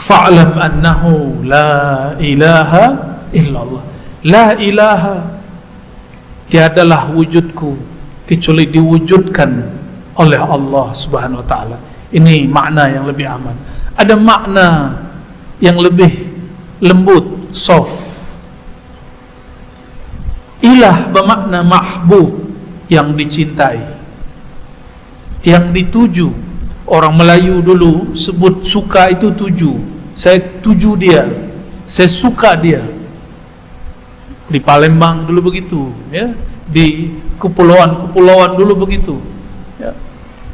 fa'lam annahu la ilaha illallah. La ilaha, tiadalah wujudku kecuali diwujudkan oleh Allah Subhanahu wa ta'ala. Ini makna yang lebih aman. Ada makna yang lebih lembut, soft. Ilah bermakna mahbub, yang dicintai, yang dituju. Orang Melayu dulu sebut suka itu tuju. Saya tuju dia, saya suka dia. Di Palembang dulu begitu, ya. Di kepulauan dulu begitu, ya.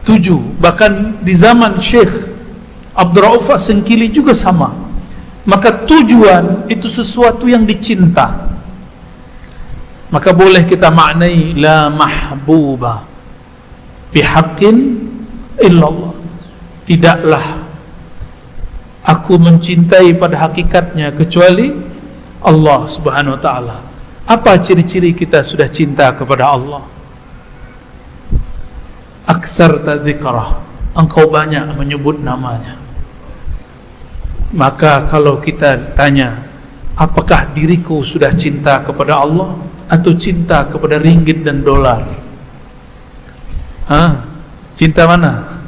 Tuju. Bahkan di zaman Syekh Abdul Rauf As-Sengkili juga sama. Maka tujuan itu sesuatu yang dicinta. Maka boleh kita maknai la mahbuba bihaqqin illallah. Tidaklah aku mencintai pada hakikatnya kecuali Allah Subhanahu wa ta'ala. Apa ciri-ciri kita sudah cinta kepada Allah? Aksarta dzikrah, engkau banyak menyebut namanya. Maka kalau kita tanya, apakah diriku sudah cinta kepada Allah atau cinta kepada ringgit dan dolar? Cinta mana?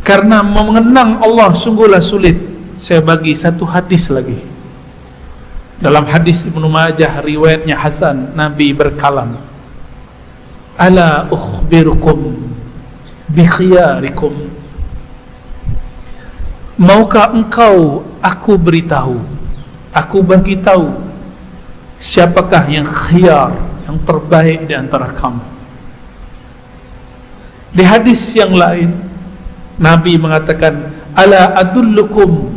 Karena mengenang Allah sungguhlah sulit. Saya bagi satu hadis lagi. Dalam hadis Ibnu Majah, riwayatnya Hasan, Nabi berkalam, ala ukhbirukum bi khiyarikum. Maukah engkau aku beritahu, aku bagi tahu siapakah yang khiyar, yang terbaik di antara kamu? Di hadis yang lain Nabi mengatakan, ala adullukum,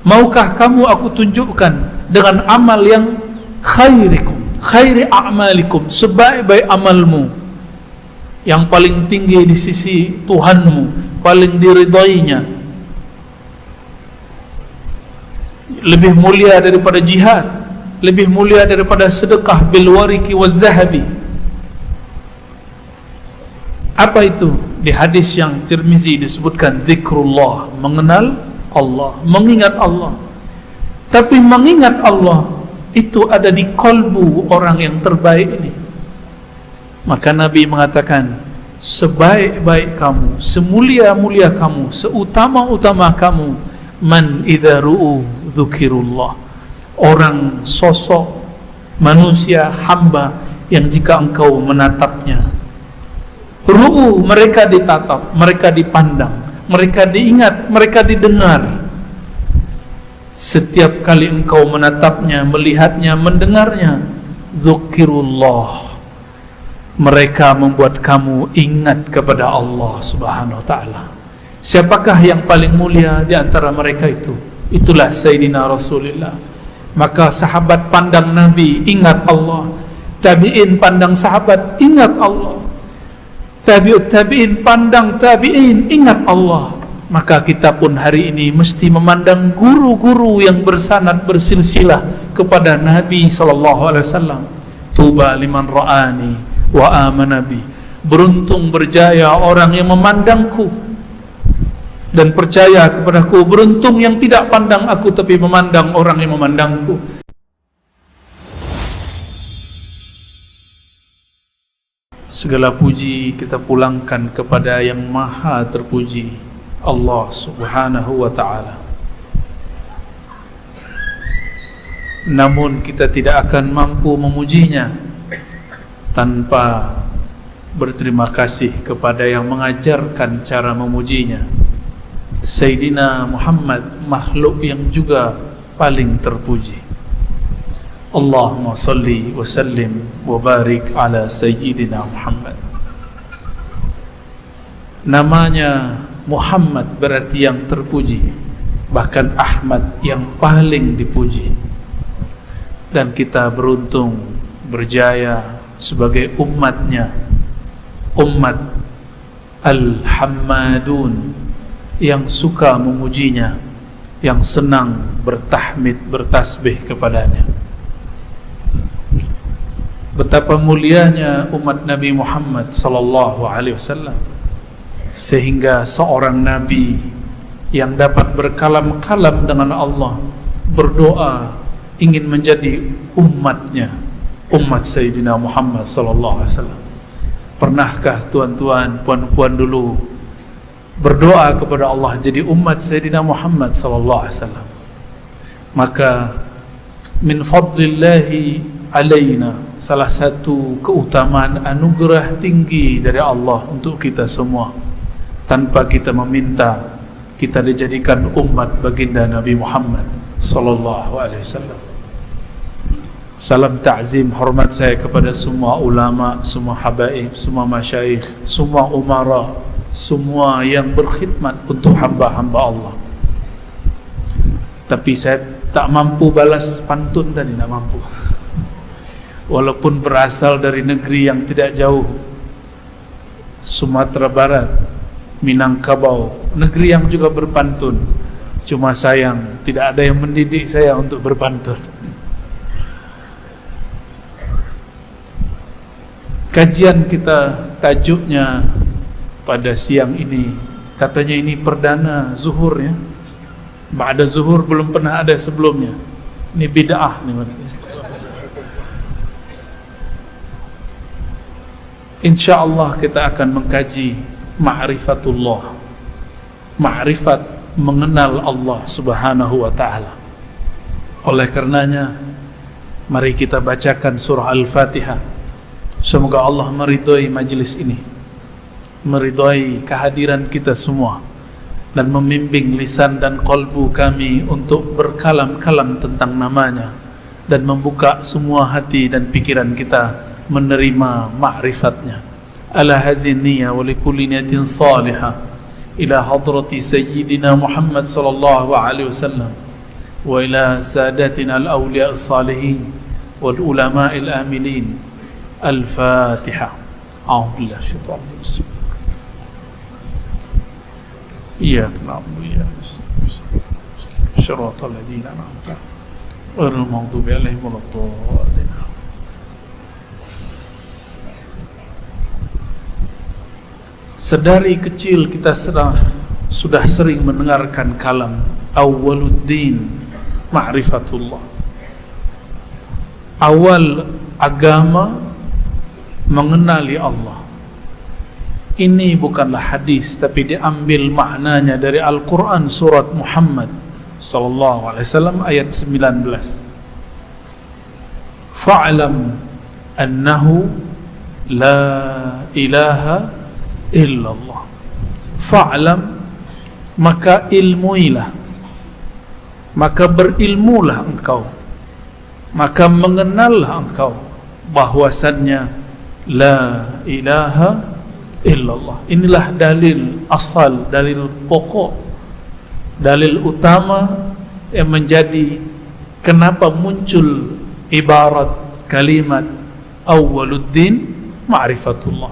maukah kamu aku tunjukkan dengan amal yang khairikum, khairi a'malikum, sebaik-baik amalmu, yang paling tinggi di sisi Tuhanmu, paling diridainya, lebih mulia daripada jihad, lebih mulia daripada sedekah bil wariki wal zahabi. Apa itu? Di hadis yang Tirmizi disebutkan zikrullah, mengenal Allah, mengingat Allah. Tapi mengingat Allah itu ada di kalbu orang yang terbaik ini. Maka Nabi mengatakan, sebaik-baik kamu, semulia-mulia kamu, seutama-utama kamu, man idza ru'u dzukirullah, orang, sosok manusia, hamba yang jika engkau menatapnya, ru'u, mereka ditatap, mereka dipandang, mereka diingat, mereka didengar. Setiap kali engkau menatapnya, melihatnya, mendengarnya, dzukirullah, mereka membuat kamu ingat kepada Allah Subhanahu wa ta'ala. Siapakah yang paling mulia di antara mereka itu? Itulah Sayyidina Rasulullah. Maka sahabat pandang Nabi, ingat Allah. Tabi'in pandang sahabat, ingat Allah. Tabi'ut tabi'in pandang tabi'in, ingat Allah. Maka kita pun hari ini mesti memandang guru-guru yang bersanad bersilsilah kepada Nabi SAW. Tuba liman ra'ani wa amana bi, beruntung berjaya orang yang memandangku dan percaya kepadaku. Beruntung yang tidak pandang aku tapi memandang orang yang memandangku. Segala puji kita pulangkan kepada yang maha terpuji, Allah Subhanahu wa ta'ala. Namun kita tidak akan mampu memujinya tanpa berterima kasih kepada yang mengajarkan cara memujinya, Sayyidina Muhammad, makhluk yang juga paling terpuji. Allahumma salli wa sallim wa barik ala Sayyidina Muhammad. Namanya Muhammad berarti yang terpuji, bahkan Ahmad yang paling dipuji. Dan kita beruntung berjaya sebagai umatnya, umat Al-Hammadun, yang suka memujinya, yang senang bertahmid, bertasbih kepadanya. Betapa mulianya umat Nabi Muhammad sallallahu alaihi wasallam, sehingga seorang nabi yang dapat berkalam-kalam dengan Allah, berdoa ingin menjadi umatnya, umat Sayyidina Muhammad sallallahu alaihi wasallam. Pernahkah tuan-tuan, puan-puan dulu berdoa kepada Allah jadi umat Sayyidina Muhammad sallallahu alaihi wasallam? Maka min fadlillahi alaina, salah satu keutamaan anugerah tinggi dari Allah untuk kita semua, tanpa kita meminta, kita dijadikan umat baginda Nabi Muhammad sallallahu alaihi wasallam. Salam ta'zim, hormat saya kepada semua ulama, semua habaib, semua masyayikh, semua umara, semua yang berkhidmat untuk hamba-hamba Allah. Tapi saya tak mampu balas pantun tadi, tak mampu. Walaupun berasal dari negeri yang tidak jauh, Sumatera Barat, Minangkabau, negeri yang juga berpantun. Cuma sayang tidak ada yang mendidik saya untuk berpantun. Kajian kita tajuknya pada siang ini, katanya ini perdana zuhur ya. Ba'da zuhur belum pernah ada sebelumnya. Ini bid'ah nih. InsyaAllah kita akan mengkaji ma'rifatullah, ma'rifat, mengenal Allah subhanahu wa ta'ala. Oleh karenanya mari kita bacakan surah Al-Fatihah. Semoga Allah meridhai majlis ini, meridhai kehadiran kita semua, dan membimbing lisan dan qalbu kami untuk berkalam-kalam tentang namanya, dan membuka semua hati dan pikiran kita menerima ma'rifatnya. Ala hazin niyya wa likulli niyatin salihah ila hadrati sayyidina Muhammad sallallahu alaihi wasallam wa ila sadatina al-awliya as-salihin wal ulama al-amilin. Al-Fatihah. A'udzu billahi minasyaitonir rajim. Iyyaka na'budu wa iyyaka nasta'in. Shiratal ladzina an'amta 'alaihim ghairil maghdubi 'alaihim waladdallin. Sedari kecil kita sudah sering mendengarkan kalam awwaluddin ma'rifatullah. Awal agama mengenali Allah. Ini bukanlah hadis, tapi diambil maknanya dari Al-Quran surat Muhammad sallallahu alaihi wasallam ayat 19. Fa'lam annahu la ilaha illallah. Fa'lam, maka ilmuilah, maka berilmulah engkau, maka mengenallah engkau bahwasannya la ilaha illallah. Inilah dalil asal, dalil pokok, dalil utama yang menjadi kenapa muncul ibarat kalimat awwaluddin ma'rifatullah.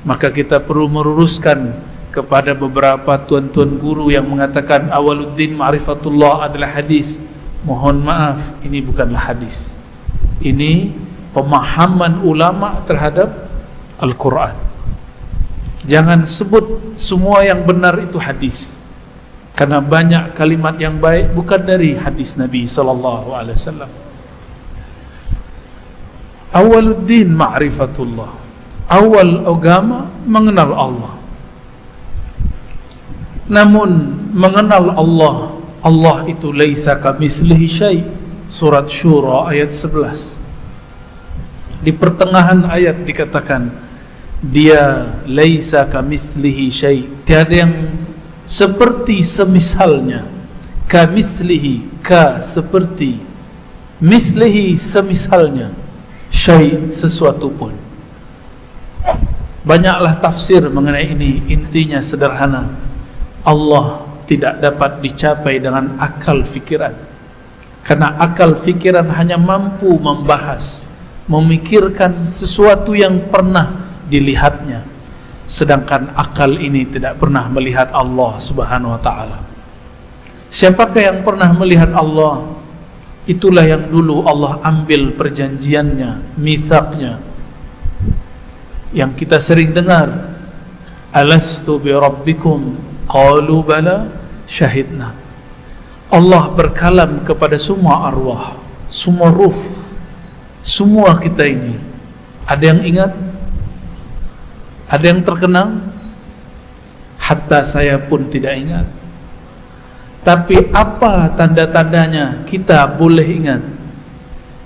Maka kita perlu meluruskan kepada beberapa tuan-tuan guru yang mengatakan awwaluddin ma'rifatullah adalah hadis. Mohon maaf, ini bukanlah hadis. Ini pemahaman ulama terhadap Al-Quran. Jangan sebut semua yang benar itu hadis, karena banyak kalimat yang baik bukan dari hadis Nabi sallallahu alaihi wasallam. Awaluddin ma'rifatullah, awal agama mengenal Allah. Namun mengenal Allah, Allah itu laisa kamitslihi syai'. Surat Syura ayat 11. Di pertengahan ayat dikatakan dia laisa kamitslihi syai', tiada yang seperti semisalnya. Kamitslihi, ka seperti, mislihi semisalnya, syai' sesuatu pun. Banyaklah tafsir mengenai ini. Intinya sederhana, Allah tidak dapat dicapai dengan akal fikiran, karena akal fikiran hanya mampu membahas, memikirkan sesuatu yang pernah dilihatnya, sedangkan akal ini tidak pernah melihat Allah subhanahu wa ta'ala. Siapakah yang pernah melihat Allah? Itulah yang dulu Allah ambil perjanjiannya, mitsaqnya, yang kita sering dengar, alastu bi rabbikum qalu bala syahidna. Allah berkalam kepada semua arwah, semua ruh, semua kita ini. Ada yang ingat? Ada yang terkenang? Hatta saya pun tidak ingat. Tapi apa tanda-tandanya kita boleh ingat?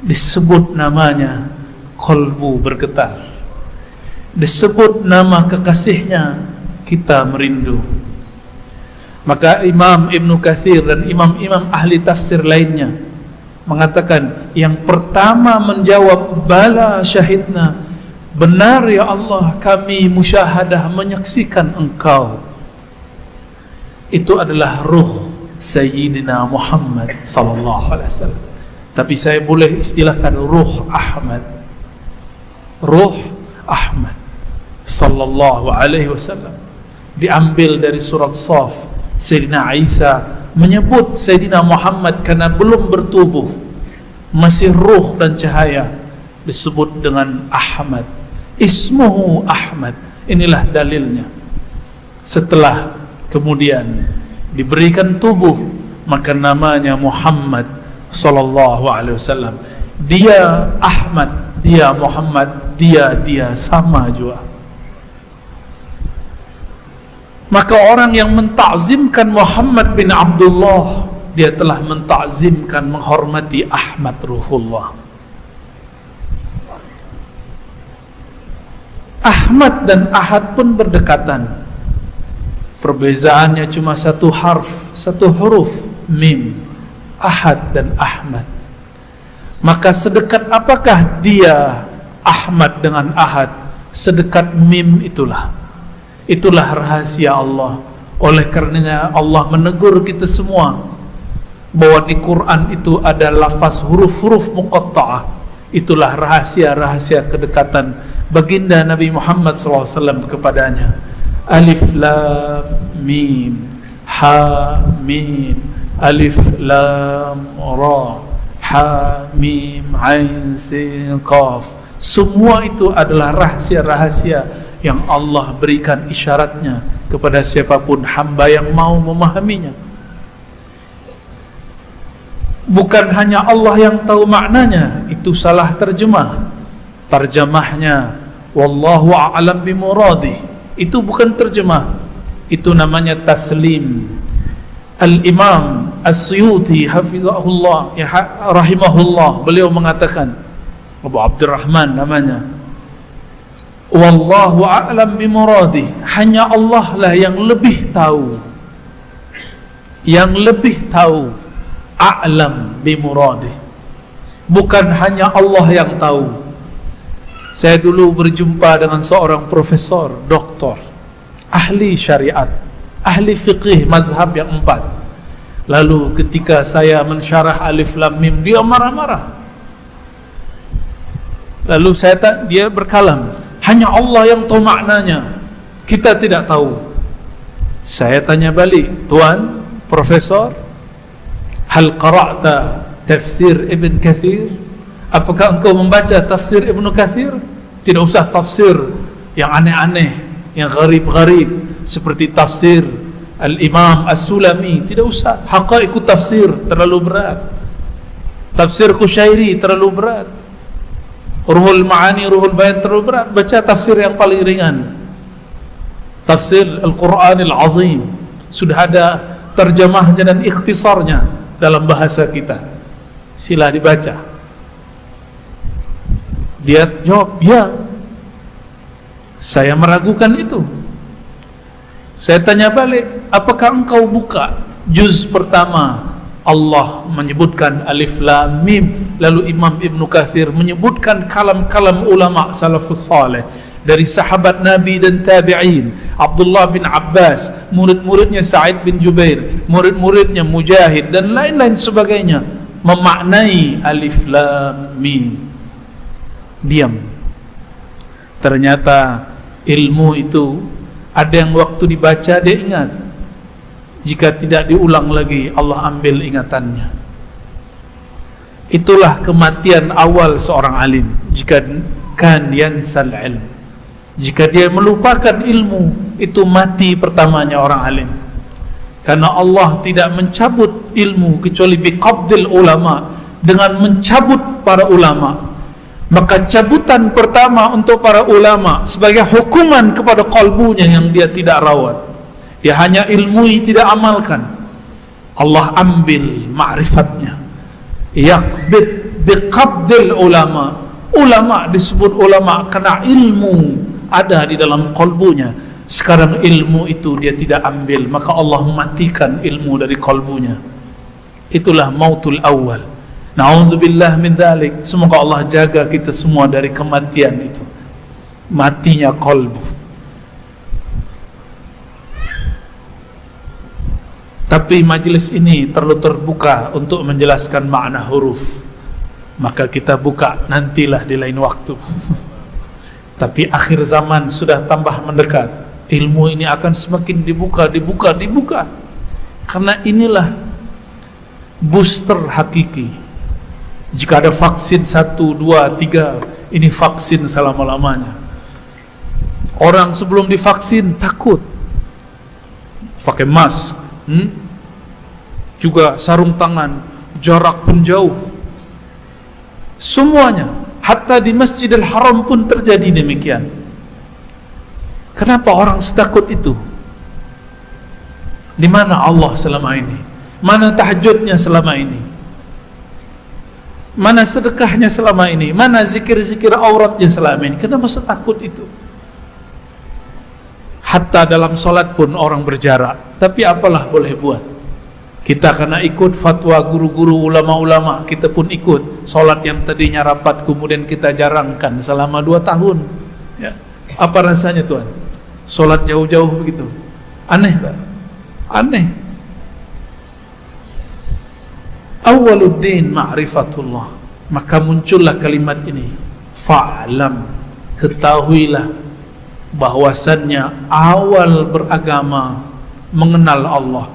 Disebut namanya, kolbu bergetar. Disebut nama kekasihnya, kita merindu. Maka Imam Ibn Katsir dan imam-imam ahli tafsir lainnya mengatakan, yang pertama menjawab bala syahidna, benar ya Allah, kami musyahadah menyaksikan engkau. Itu adalah ruh Sayyidina Muhammad sallallahu alaihi wasallam. Tapi saya boleh istilahkan ruh Ahmad. Ruh Ahmad sallallahu alaihi wasallam diambil dari surat Shaf. Sayyidina Isa menyebut Sayyidina Muhammad karena belum bertubuh, masih ruh dan cahaya, disebut dengan Ahmad. Ismuhu Ahmad. Inilah dalilnya. Setelah kemudian diberikan tubuh, maka namanya Muhammad sallallahu alaihi wasallam. Dia Ahmad, dia Muhammad, dia sama juga. Maka orang yang mentakzimkan Muhammad bin Abdullah, dia telah mentakzimkan, menghormati Ahmad Ruhullah. Ahmad dan Ahad pun berdekatan. Perbezaannya cuma satu harf, satu huruf, mim. Ahad dan Ahmad. Maka sedekat apakah dia Ahmad dengan Ahad? Sedekat mim itulah. Itulah rahasia Allah. Oleh karenanya Allah menegur kita semua bahwa di Quran itu ada lafaz huruf-huruf muqatta'ah. Itulah rahasia-rahasia kedekatan baginda Nabi Muhammad SAW kepadanya. Alif lam mim, ha mim, alif lam ra, ha mim ain sin qaf. Semua itu adalah rahasia-rahasia yang Allah berikan isyaratnya kepada siapapun hamba yang mau memahaminya. Bukan hanya Allah yang tahu maknanya, itu salah terjemah. Terjemahnya wallahu a'lam bimuradih, itu bukan terjemah, itu namanya taslim. Al-Imam As-Suyuti hafizahullah ya rahimahullah, beliau mengatakan, Abu Abdurrahman namanya, wallahu a'lam bimuradih, hanya Allah lah yang lebih tahu, yang lebih tahu. A'lam bimuradih, bukan hanya Allah yang tahu. Saya dulu berjumpa dengan seorang profesor, doktor, ahli syariat, ahli fiqih mazhab yang 4. Lalu ketika saya mensyarah alif lam mim, dia marah-marah. Lalu dia berkalam, hanya Allah yang tahu maknanya, kita tidak tahu. Saya tanya balik, Tuan Profesor, hal qara'ta tafsir Ibn Katsir? Apakah engkau membaca tafsir Ibn Katsir? Tidak usah tafsir yang aneh-aneh, yang gharib-gharib, seperti tafsir Al-Imam As-Sulami, tidak usah. Haqaiqut tafsir terlalu berat, tafsir Qushairi terlalu berat, Ruhul Ma'ani, Ruhul Bayan terlalu berat. Baca tafsir yang paling ringan, tafsir Al-Quranil Azim. Sudah ada terjemahnya dan ikhtisarnya dalam bahasa kita, sila dibaca. Dia jawab, ya. Saya meragukan itu. Saya tanya balik, apakah engkau buka juz pertama, Allah menyebutkan alif lam mim, lalu Imam Ibn Katsir menyebutkan kalam-kalam ulama salafus salih dari sahabat Nabi dan tabi'in, Abdullah bin Abbas, murid-muridnya Sa'id bin Jubair, murid-muridnya Mujahid dan lain-lain sebagainya, memaknai alif lam mim. Diam. Ternyata ilmu itu ada yang waktu dibaca dia ingat, jika tidak diulang lagi Allah ambil ingatannya. Itulah kematian awal seorang alim, jika kan yansal ilm, jika dia melupakan ilmu, itu mati pertamanya orang alim. Karena Allah tidak mencabut ilmu kecuali biqabdil ulama, dengan mencabut para ulama. Maka cabutan pertama untuk para ulama sebagai hukuman kepada qalbunya yang dia tidak rawat, dia hanya ilmui tidak amalkan, Allah ambil ma'rifatnya, yaqbid biqabdil ulama. Ulama disebut ulama karena ilmu ada di dalam qalbunya. Sekarang ilmu itu dia tidak ambil, maka Allah matikan ilmu dari qalbunya. Itulah mautul awal. Na'udzubillah min dzalik. Semoga Allah jaga kita semua dari kematian itu, matinya qalbu. Tapi majlis ini terlalu terbuka untuk menjelaskan makna huruf, maka kita buka nantilah di lain waktu. Tapi akhir zaman sudah tambah mendekat. Ilmu ini akan semakin dibuka. Karena inilah booster hakiki. Jika ada vaksin 1, 2, 3, ini vaksin selama-lamanya. Orang sebelum divaksin takut, pakai mask, juga sarung tangan, jarak pun jauh, semuanya. Hatta di Masjidil Haram pun terjadi demikian. Kenapa orang setakut itu? Di mana Allah selama ini? Mana tahajudnya selama ini? Mana sedekahnya selama ini? Mana zikir-zikir auratnya selama ini? Kenapa setakut itu? Hatta dalam solat pun orang berjarak. Tapi apalah boleh buat? Kita kena ikut fatwa guru-guru ulama-ulama. Kita pun ikut. Solat yang tadinya rapat kemudian kita jarangkan selama 2 tahun. Ya. Apa rasanya Tuhan? Solat jauh-jauh begitu. Aneh tak? Aneh. Awaluddin ma'rifatullah. Maka muncullah kalimat ini, fa'lam, ketahuilah bahwasannya awal beragama mengenal Allah.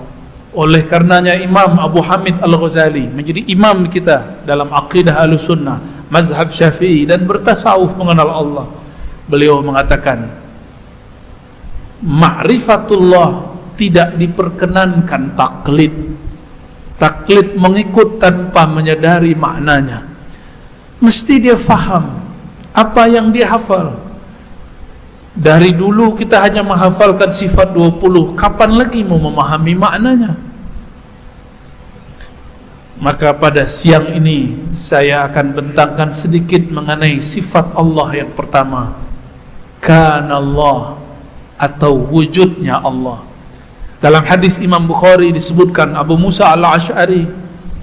Oleh karenanya Imam Abu Hamid Al-Ghazali menjadi imam kita dalam aqidah Ahlussunnah, mazhab Syafi'i, dan bertasawuf mengenal Allah. Beliau mengatakan, ma'rifatullah tidak diperkenankan taklid. Taklid mengikut tanpa menyadari maknanya. Mesti dia faham apa yang dia hafal. Dari dulu kita hanya menghafalkan sifat 20, kapan lagi mau memahami maknanya? Maka pada siang ini saya akan bentangkan sedikit mengenai sifat Allah yang pertama, Kana Allah, atau wujudnya Allah. Dalam hadis Imam Bukhari disebutkan Abu Musa al-Ash'ari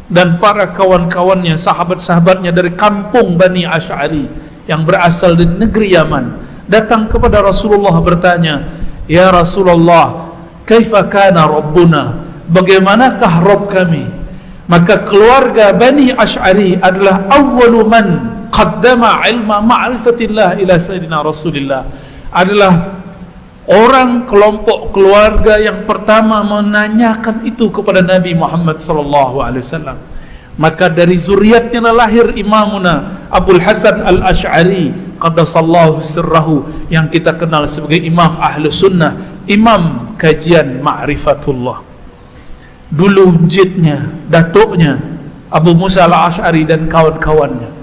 dan para kawan-kawannya, sahabat-sahabatnya dari kampung Bani Ash'ari yang berasal dari negeri Yaman, datang kepada Rasulullah bertanya, "Ya Rasulullah, kaifa kana Rabbuna?" Bagaimanakah Rabb kami? Maka keluarga Bani Ash'ari adalah awwalu man qaddama ilma ma'rifatillah ila Sayyidina Rasulillah. Adalah orang kelompok keluarga yang pertama menanyakan itu kepada Nabi Muhammad sallallahu alaihi wasallam. Maka dari zuriatnya lahir Imamuna Abul Hasan Al-Ash'ari qaddasallahu sirrahu, yang kita kenal sebagai Imam Ahlus Sunnah, Imam kajian Ma'rifatullah. Dulu jidnya, datuknya Abu Musa Al-Ash'ari dan kawan-kawannya.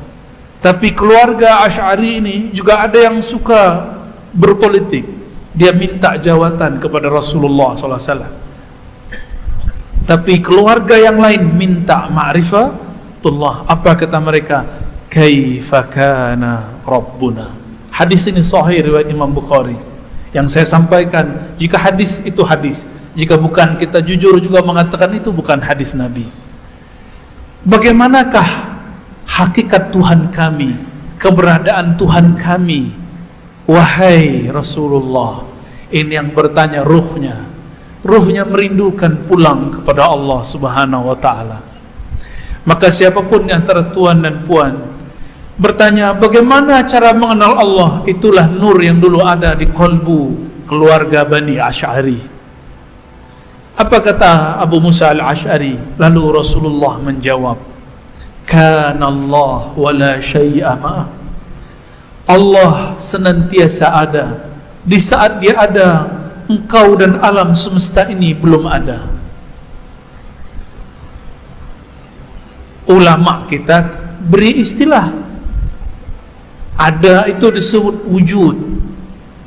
Tapi keluarga Ash'ari ini juga ada yang suka berpolitik. Dia minta jawatan kepada Rasulullah SAW. Tapi keluarga yang lain minta ma'rifatullah. Apa kata mereka? Kaifa kana Rabbuna. Hadis ini sahih riwayat Imam Bukhari. Yang saya sampaikan, jika hadis itu hadis, jika bukan, kita jujur juga mengatakan itu bukan hadis Nabi. Bagaimanakah hakikat Tuhan kami, keberadaan Tuhan kami? Wahai Rasulullah, ini yang bertanya ruhnya. Ruhnya merindukan pulang kepada Allah Subhanahu wa ta'ala. Maka siapapun di antara tuan dan puan bertanya bagaimana cara mengenal Allah, itulah nur yang dulu ada di qalbu keluarga Bani Ash'ari. Apa kata Abu Musa Al-Ash'ari? Lalu Rasulullah menjawab, Kana Allah wa la syai'a ma'ah. Allah senantiasa ada. Di saat dia ada, engkau dan alam semesta ini belum ada. ulama kita beri istilah. Ada itu disebut wujud.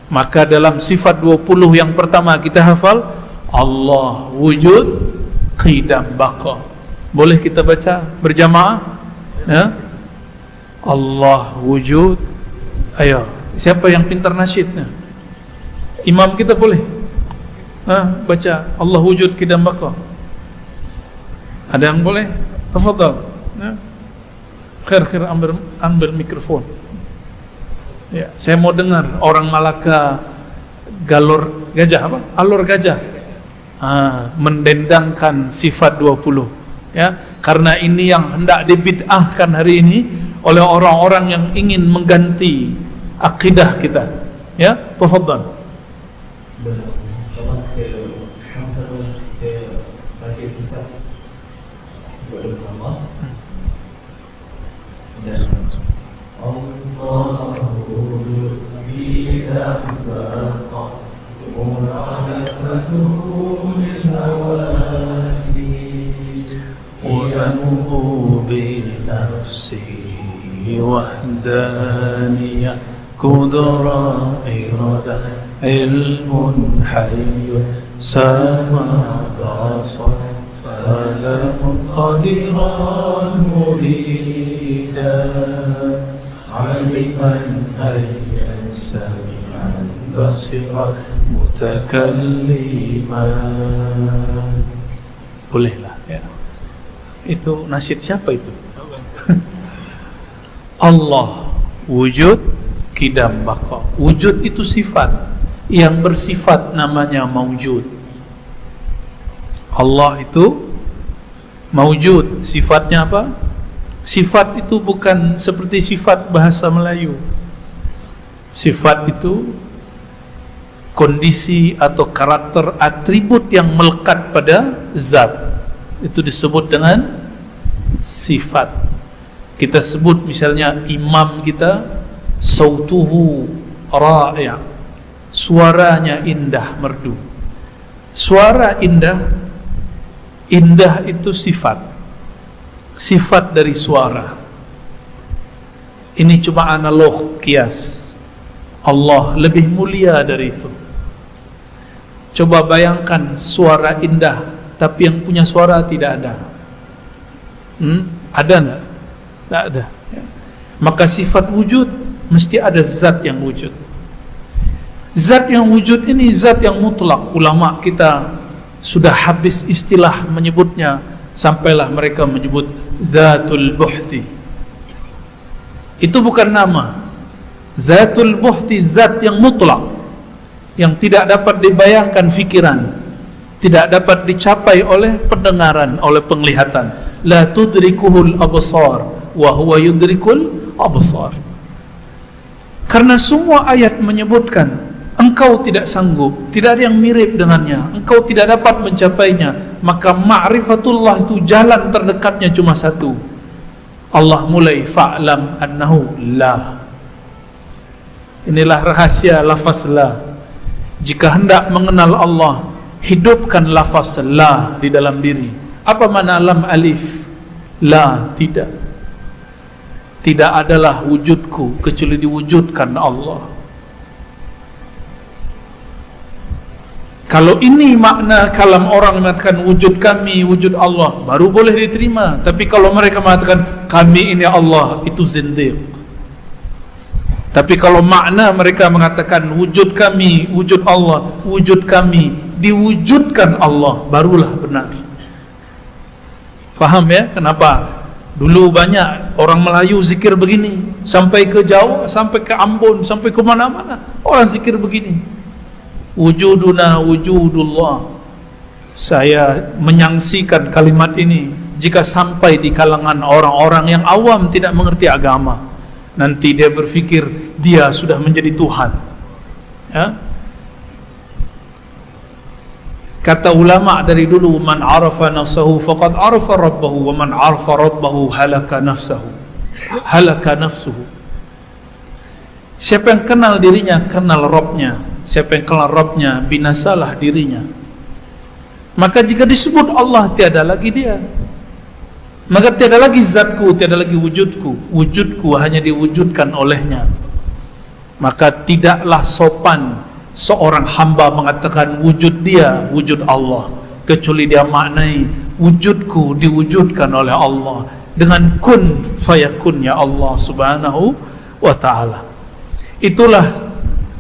Maka dalam sifat 20 yang pertama kita hafal, Allah wujud, qidam, baqa. Boleh kita baca berjamaah? Ya? Allah wujud. Ayo, siapa yang pintar nasyidnya? Imam kita boleh? Baca Allah wujud, qidam, baqa. Ada yang boleh? Tafadhal. Ya. Khair ambil mikrofon. Ya, saya mau dengar orang Malaka galur gajah apa? Alur gajah. Mendendangkan sifat 20. Ya, karena ini yang hendak dibid'ahkan hari ini oleh orang-orang yang ingin mengganti akidah kita. Ya, tafadhal. وَأَنُهُ بِنَفْسِهِ وَحْدَانِيَةٌ قُدْرَةٌ إِرَادَةٌ عِلْمٌ حَيٌّ سَمْعٌ بَصَرٌ فَلَمٌ قَدِيرٌ مُرِيدًا عَلِمًا حَيًّا سَمِيعًا بَصِيرًا مُتَكَلِّمًا. Bolehlah ya. Itu nasyid siapa itu? Allah wujud, qidam, baqa. Wujud itu sifat yang bersifat namanya maujud. Allah itu maujud, sifatnya apa? Sifat itu bukan seperti sifat bahasa Melayu. Sifat itu kondisi atau karakter, atribut yang melekat pada zat. Itu disebut dengan sifat. Kita sebut misalnya imam kita, sautuhu ra'i', suaranya indah, merdu. Suara indah, indah itu sifat, sifat dari suara. Ini cuma analog, kias. Allah lebih mulia dari itu. Coba bayangkan suara indah, tapi yang punya suara tidak ada. Ada enggak? Tak ada ya. Maka sifat wujud mesti ada zat yang wujud. Zat yang wujud ini zat yang mutlak. Ulama kita sudah habis istilah menyebutnya, sampailah mereka menyebut zatul buhti. Itu bukan nama. Zatul buhti zat yang mutlak, yang tidak dapat dibayangkan fikiran, tidak dapat dicapai oleh pendengaran, oleh penglihatan. La tudrikuhul absar wa huwa yudrikul absar. Karena semua ayat menyebutkan engkau tidak sanggup, tidak ada yang mirip dengannya, engkau tidak dapat mencapainya. Maka ma'rifatullah itu jalan terdekatnya cuma satu. Allah mulai fa'lam annahu la. Inilah rahasia lafaz la. Jika hendak mengenal Allah, hidupkan lafaz la di dalam diri. Apa makna lam alif? La, tidak. Tidak adalah wujudku kecuali diwujudkan Allah. Kalau ini makna kalam orang mengatakan wujud kami, wujud Allah, baru boleh diterima. Tapi kalau mereka mengatakan kami ini Allah, itu zindiq. Tapi kalau makna mereka mengatakan wujud kami, wujud Allah, wujud kami, diwujudkan Allah, barulah benar. Faham ya kenapa dulu banyak orang Melayu zikir begini, sampai ke Jawa, sampai ke Ambon, sampai ke mana-mana orang zikir begini, wujuduna wujudullah. Saya menyaksikan kalimat ini jika sampai di kalangan orang-orang yang awam tidak mengerti agama, nanti dia berfikir dia sudah menjadi Tuhan ya. Kata ulama dari dulu, man arafa nafsahu faqad arafa rabbahu, wa man arafa rabbahu halaka nafsahu, halaka nafsuhu. Siapa yang kenal dirinya, kenal Rabbnya. Siapa yang kenal Rabbnya, binasalah dirinya. Maka jika disebut Allah, tiada lagi dia. Maka tiada lagi zatku, tiada lagi wujudku. Wujudku hanya diwujudkan olehnya. Maka tidaklah sopan seorang hamba mengatakan wujud dia, wujud Allah, kecuali dia maknai wujudku diwujudkan oleh Allah dengan kun fayakun, ya Allah subhanahu wa ta'ala. Itulah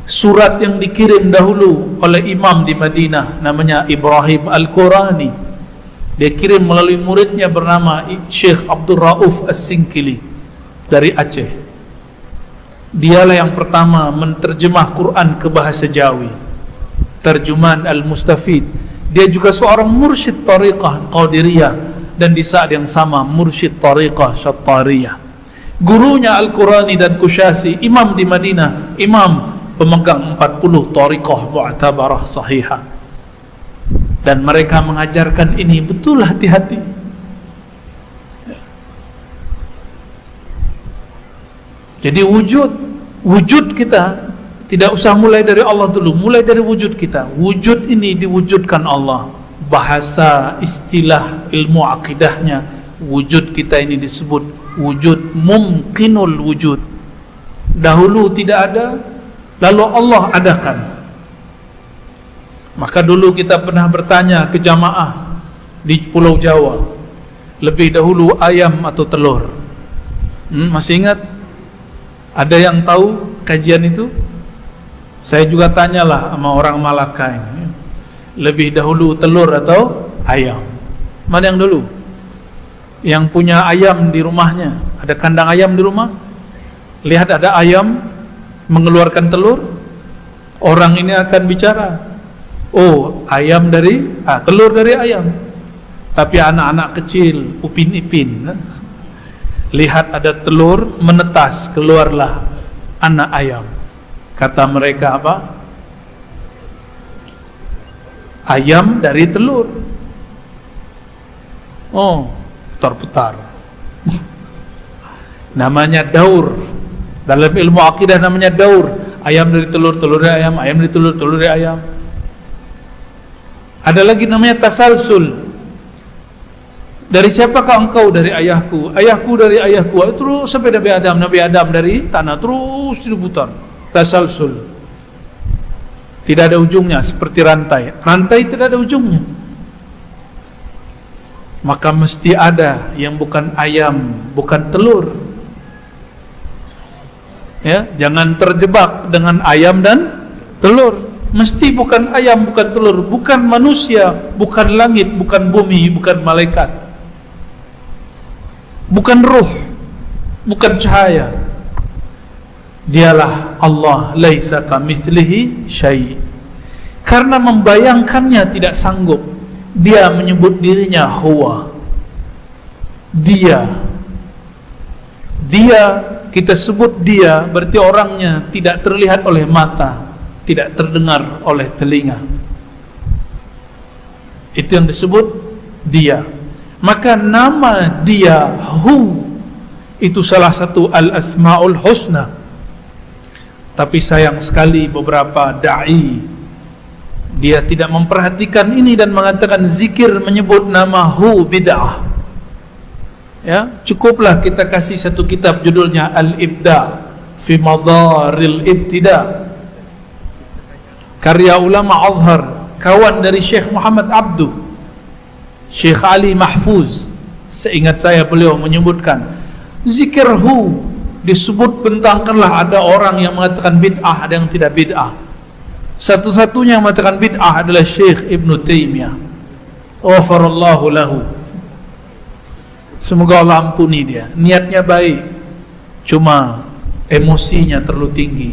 surat yang dikirim dahulu oleh imam di Madinah, namanya Ibrahim Al-Qurani. Dia kirim melalui muridnya bernama Syekh Abdul Rauf As-Singkili dari Aceh. Dialah yang pertama menterjemah Quran ke bahasa Jawi, terjemahan Al-Mustafid. Dia juga seorang mursyid tariqah Qadiriyah, dan di saat yang sama mursyid tariqah Syattariyah. Gurunya Al-Qurani dan Kusyasi, imam di Madinah, imam pemegang 40 tariqah mu'tabarah sahihah. Dan mereka mengajarkan ini betul hati-hati. Jadi wujud kita tidak usah mulai dari Allah dulu, mulai dari wujud kita. Wujud ini diwujudkan Allah. Bahasa istilah ilmu akidahnya, wujud kita ini disebut wujud mumkinul wujud. Dahulu tidak ada, lalu Allah adakan. Maka dulu kita pernah bertanya ke jamaah di Pulau Jawa, lebih dahulu ayam atau telur? Masih ingat? Ada yang tahu kajian itu? Saya juga tanyalah sama orang Malaka ini, lebih dahulu telur atau ayam? Mana yang dulu? Yang punya ayam di rumahnya, ada kandang ayam di rumah, lihat ada ayam mengeluarkan telur, orang ini akan bicara, oh ayam dari telur dari ayam. Tapi anak-anak kecil upin-ipin lihat ada telur menetas, keluarlah anak ayam. Kata mereka apa? Ayam dari telur. Oh, putar-putar. Namanya daur. Dalam ilmu akidah namanya daur. Ayam dari telur, telur dari ayam, ayam dari telur, telur dari ayam. Ada lagi namanya tasalsul. Dari siapakah engkau? Dari ayahku. Ayahku dari ayahku. Terus sampai Nabi Adam. Nabi Adam dari tanah. Terus diputar. Tasalsul. Tidak ada ujungnya, seperti rantai. Rantai tidak ada ujungnya. Maka mesti ada yang bukan ayam, bukan telur. Ya, jangan terjebak dengan ayam dan telur. Mesti bukan ayam, bukan telur, bukan manusia, bukan langit, bukan bumi, bukan malaikat, bukan ruh, bukan cahaya. Dialah Allah, laisa kamitslihi syai'. Karena membayangkannya tidak sanggup, dia menyebut dirinya huwa. Dia kita sebut dia, berarti orangnya tidak terlihat oleh mata, tidak terdengar oleh telinga. Itu yang disebut dia. Maka nama dia Hu itu salah satu al-asmaul husna. Tapi sayang sekali beberapa da'i dia tidak memperhatikan ini dan mengatakan zikir menyebut nama Hu bid'ah. Ya, cukuplah kita kasih satu kitab judulnya Al-Ibda fi Madaril Ibtida, karya ulama Azhar, kawan dari Syekh Muhammad Abdu, Syekh Ali Mahfuz. Seingat saya beliau menyebutkan zikir Hu disebut bentangkanlah ada orang yang mengatakan bid'ah, ada yang tidak bid'ah. Satu-satunya yang mengatakan bid'ah adalah Syekh Ibn Taymiyah, ghafarallahu lahu. Semoga Allah ampuni dia. Niatnya baik, cuma emosinya terlalu tinggi.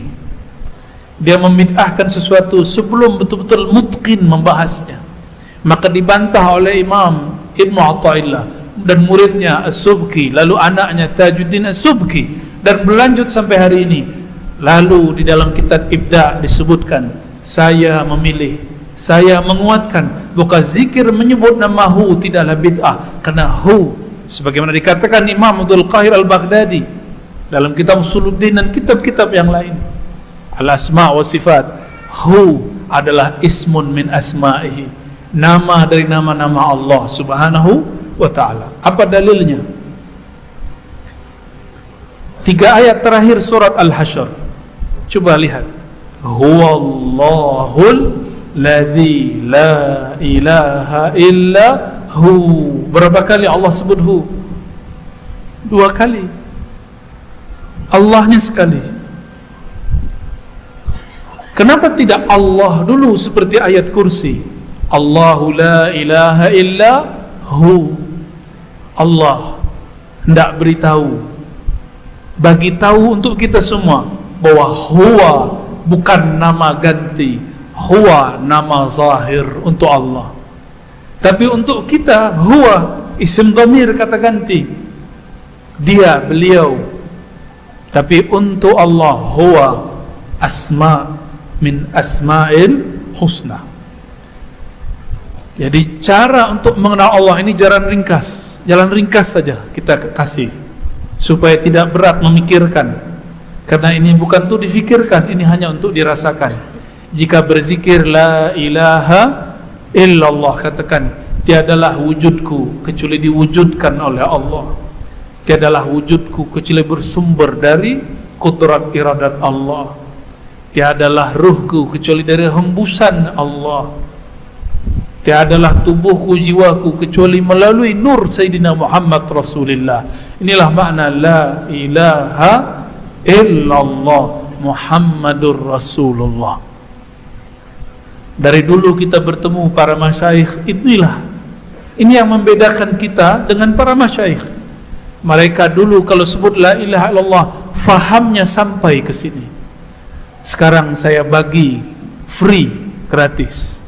Dia membid'ahkan sesuatu sebelum betul-betul mutqin membahasnya. Maka dibantah oleh Imam Ibn Atta'illah dan muridnya As-Subki, lalu anaknya Tajuddin As-Subki, dan berlanjut sampai hari ini. Lalu di dalam kitab Ibda disebutkan, saya memilih, saya menguatkan bahwa zikir menyebut nama Hu tidaklah bid'ah, karena Hu sebagaimana dikatakan Imam Abdul Qahir Al-Baghdadi dalam kitab Usuluddin dan kitab-kitab yang lain, Al-Asma' wa Sifat, Hu adalah ismun min asma'ihi, nama dari nama-nama Allah Subhanahu wa ta'ala. Apa dalilnya? 3 ayat terakhir surat Al-Hasyr. Coba lihat. Huwallahul ladzi la ilaha illa hu. Berapa kali Allah sebut hu? 2 kali. Allahnya sekali. Kenapa tidak Allah dulu seperti ayat kursi? Allahu la ilaha illa hu. Allah hendak beritahu, bagi tahu untuk kita semua bahwa huwa bukan nama ganti, huwa nama zahir untuk Allah. Tapi untuk kita huwa isim dhamir, kata ganti, dia, beliau. Tapi untuk Allah huwa asma min asma'il husna. Jadi cara untuk mengenal Allah ini jalan ringkas saja kita kasih, supaya tidak berat memikirkan. Karena ini bukan untuk difikirkan, ini hanya untuk dirasakan. Jika berzikir la ilaha illallah, katakan tiadalah wujudku kecuali diwujudkan oleh Allah, tiadalah wujudku kecuali bersumber dari kudrat iradat Allah, tiadalah ruhku kecuali dari hembusan Allah, tiadalah tubuhku, jiwaku kecuali melalui nur Sayyidina Muhammad Rasulullah. Inilah makna la ilaha illallah Muhammadur Rasulullah. Dari dulu kita bertemu para masyayikh, ini yang membedakan kita dengan para masyayikh. Mereka dulu kalau sebut la ilaha illallah, fahamnya sampai ke sini. Sekarang saya bagi free, gratis,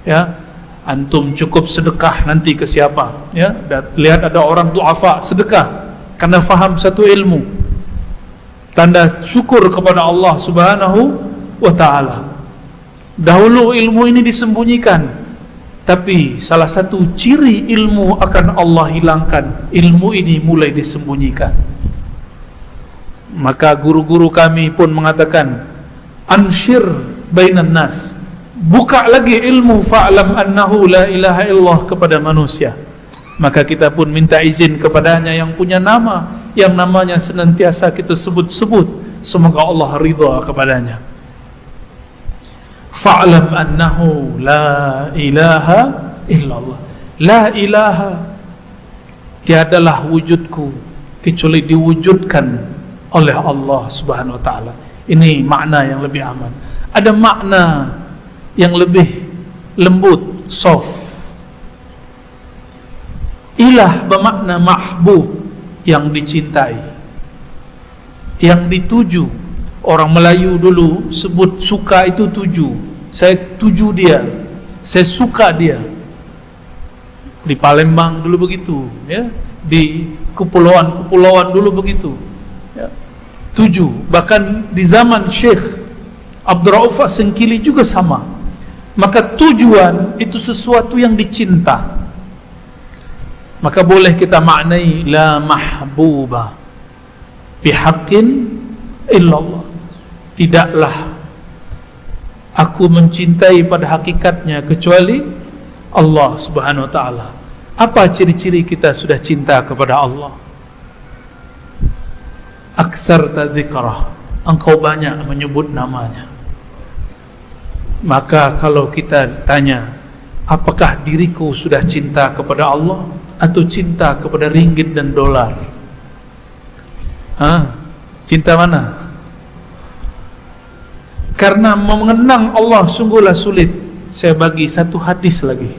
ya. Antum cukup sedekah nanti ke siapa, ya. Lihat ada orang du'afa, sedekah karena faham satu ilmu, tanda syukur kepada Allah Subhanahu wa ta'ala. Dahulu ilmu ini disembunyikan, tapi salah satu ciri ilmu akan Allah hilangkan, ilmu ini mulai disembunyikan. Maka guru-guru kami pun mengatakan, anshir bainan nas, buka lagi ilmu fa'lam annahu la ilaha illallah kepada manusia. Maka kita pun minta izin kepadanya yang punya nama, yang namanya senantiasa kita sebut-sebut, semoga Allah ridha kepadanya. Fa'lam annahu la ilaha illallah. La ilaha, tiadalah wujudku kecuali diwujudkan oleh Allah Subhanahu wa ta'ala. Ini makna yang lebih aman. Ada makna yang lebih lembut, soft. Ilah bermakna mahbub, yang dicintai, yang dituju. Orang Melayu dulu sebut suka itu tuju. Saya tuju dia, saya suka dia. Di Palembang dulu begitu, ya. Di kepulauan dulu begitu, ya. Tuju. Bahkan di zaman Syekh Abdul Rauf As-Sengkili juga sama. Maka tujuan itu sesuatu yang dicinta. Maka boleh kita maknai la mahbuba bihaqqin illallah. Tidaklah aku mencintai pada hakikatnya kecuali Allah Subhanahu wa ta'ala. Apa ciri-ciri kita sudah cinta kepada Allah? Aksarta dzikrah, engkau banyak menyebut namanya. Maka kalau kita tanya, apakah diriku sudah cinta kepada Allah atau cinta kepada ringgit dan dolar? Cinta mana? Karena mengenang Allah sungguhlah sulit. Saya bagi satu hadis lagi.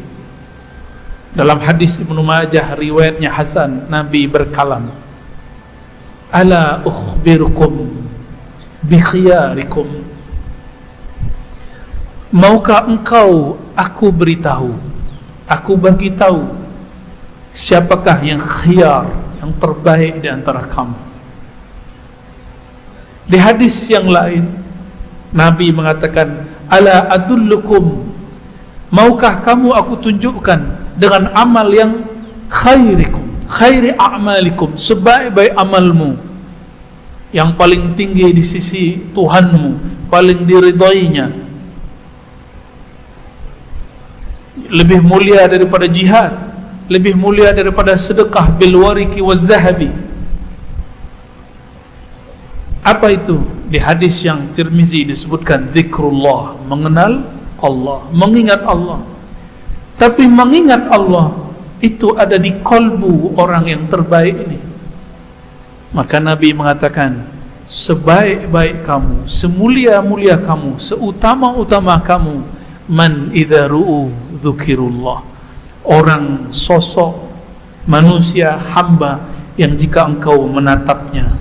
Dalam hadis Ibnu Majah, riwayatnya Hasan, Nabi berkalam, ala ukhbirukum bi khiyarikum, maukah engkau aku beritahu, aku bagi tahu siapakah yang khiyar, yang terbaik di antara kamu. Di hadis yang lain Nabi mengatakan, ala adullukum, maukah kamu aku tunjukkan dengan amal yang khairikum, khairi a'malikum, sebaik-baik amalmu, yang paling tinggi di sisi Tuhanmu, paling diridainya, lebih mulia daripada jihad, lebih mulia daripada sedekah bil wariki wal zahabi. Apa itu? Di hadis yang Tirmizi disebutkan zikrullah, mengenal Allah, mengingat Allah. Tapi mengingat Allah itu ada di kalbu orang yang terbaik ini. Maka Nabi mengatakan, sebaik-baik kamu, semulia-mulia kamu, seutama-utama kamu, man idza ru'u dzukirullah, orang, sosok manusia, hamba yang jika engkau menatapnya,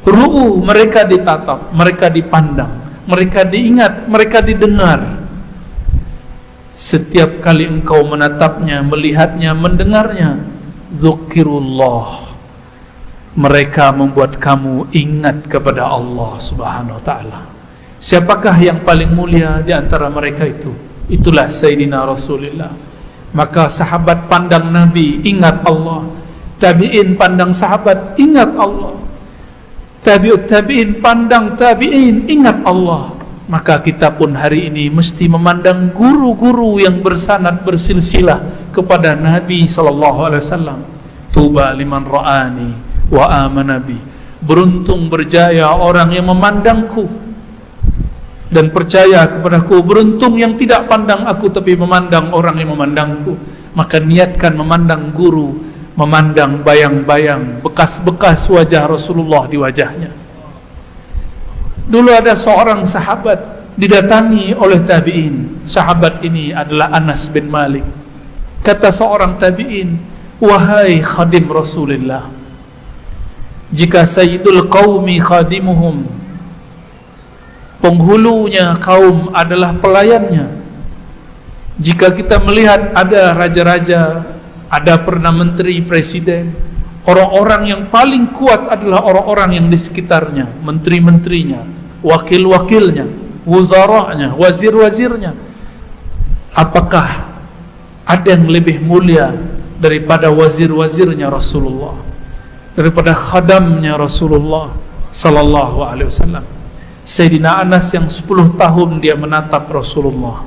ru'u, mereka ditatap, mereka dipandang, mereka diingat, mereka didengar. Setiap kali engkau menatapnya, melihatnya, mendengarnya, dzukirullah, mereka membuat kamu ingat kepada Allah Subhanahu wa ta'ala. Siapakah yang paling mulia di antara mereka itu? Itulah Sayyidina Rasulullah. Maka sahabat pandang Nabi, ingat Allah. Tabi'in pandang sahabat, ingat Allah. Tabi'ut tabi'in pandang tabi'in, ingat Allah. Maka kita pun hari ini mesti memandang guru-guru yang bersanad bersilsilah kepada Nabi SAW. Tuba liman ra'ani wa amana bi. Beruntung berjaya orang yang memandangku dan percaya kepadaku. Beruntung yang tidak pandang aku tapi memandang orang yang memandangku. Maka niatkan memandang guru, memandang bayang-bayang bekas-bekas wajah Rasulullah di wajahnya. Dulu ada seorang sahabat didatangi oleh tabi'in. Sahabat ini adalah Anas bin Malik. Kata seorang tabi'in, wahai khadim Rasulullah, jika sayyidul qaumi khadimuhum, penghulunya kaum adalah pelayannya. Jika kita melihat ada raja-raja, ada perdana menteri, presiden, orang-orang yang paling kuat adalah orang-orang yang di sekitarnya, menteri-menterinya, wakil-wakilnya, wuzaranya, wazir-wazirnya. Apakah ada yang lebih mulia daripada wazir-wazirnya Rasulullah, daripada khadamnya Rasulullah sallallahu alaihi wasallam? Sayyidina Anas yang 10 tahun dia menatap Rasulullah,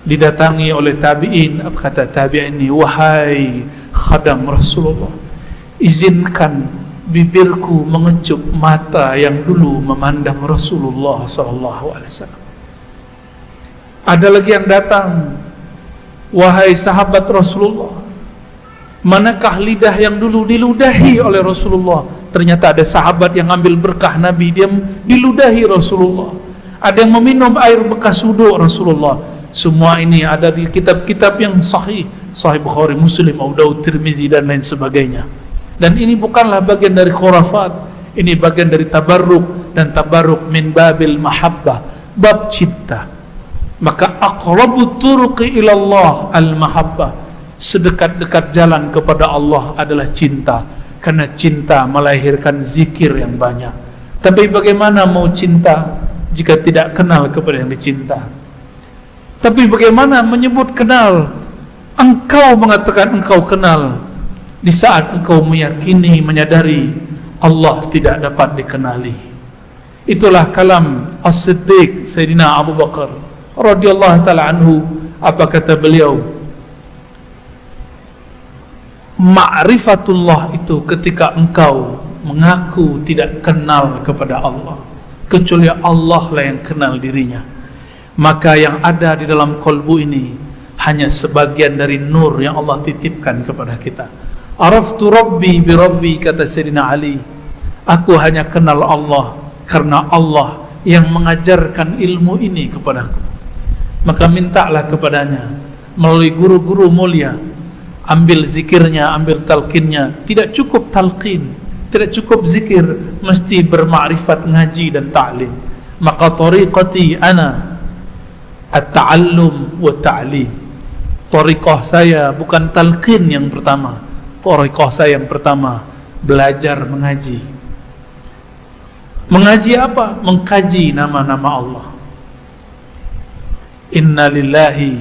didatangi oleh tabi'in. Apa kata tabi'in ini? Wahai khadam Rasulullah, izinkan bibirku mengecup mata yang dulu memandang Rasulullah sallallahu alaihi wasallam. Ada lagi yang datang, wahai sahabat Rasulullah, manakah lidah yang dulu diludahi oleh Rasulullah? Ternyata ada sahabat yang ambil berkah Nabi, dia diludahi Rasulullah. Ada yang meminum air bekas wudu Rasulullah. Semua ini ada di kitab-kitab yang sahih, Sahih Bukhari, Muslim, Abu Daud, Tirmizi dan lain sebagainya. Dan ini bukanlah bagian dari khurafat, ini bagian dari tabarruk, dan tabarruk min babil mahabbah, bab cinta. Maka aqrabu turuqi ilallah al-mahabbah, sedekat-dekat jalan kepada Allah adalah cinta. Karena cinta melahirkan zikir yang banyak. Tapi bagaimana mau cinta jika tidak kenal kepada yang dicinta? Tapi bagaimana menyebut kenal? Engkau mengatakan engkau kenal di saat engkau meyakini, menyadari Allah tidak dapat dikenali. Itulah kalam As-Siddiq Sayyidina Abu Bakar radhiyallahu ta'ala anhu. Apa kata beliau? Ma'rifatullah itu ketika engkau mengaku tidak kenal kepada Allah, kecuali Allah lah yang kenal dirinya. Maka yang ada di dalam kolbu ini hanya sebagian dari nur yang Allah titipkan kepada kita. Araftu Rabbi bi Rabbi, kata Sayyidina Ali, aku hanya kenal Allah karena Allah yang mengajarkan ilmu ini kepadaku. Maka mintalah kepadanya melalui guru-guru mulia. Ambil zikirnya, ambil talqinnya. Tidak cukup talqin, tidak cukup zikir, mesti bermakrifat, ngaji dan ta'lim. Maka tariqati ana at-ta'allum wa ta'lim. Tariqah saya bukan talqin yang pertama, tariqah saya yang pertama belajar mengaji. Mengaji apa? Mengkaji nama-nama Allah. Inna lillahi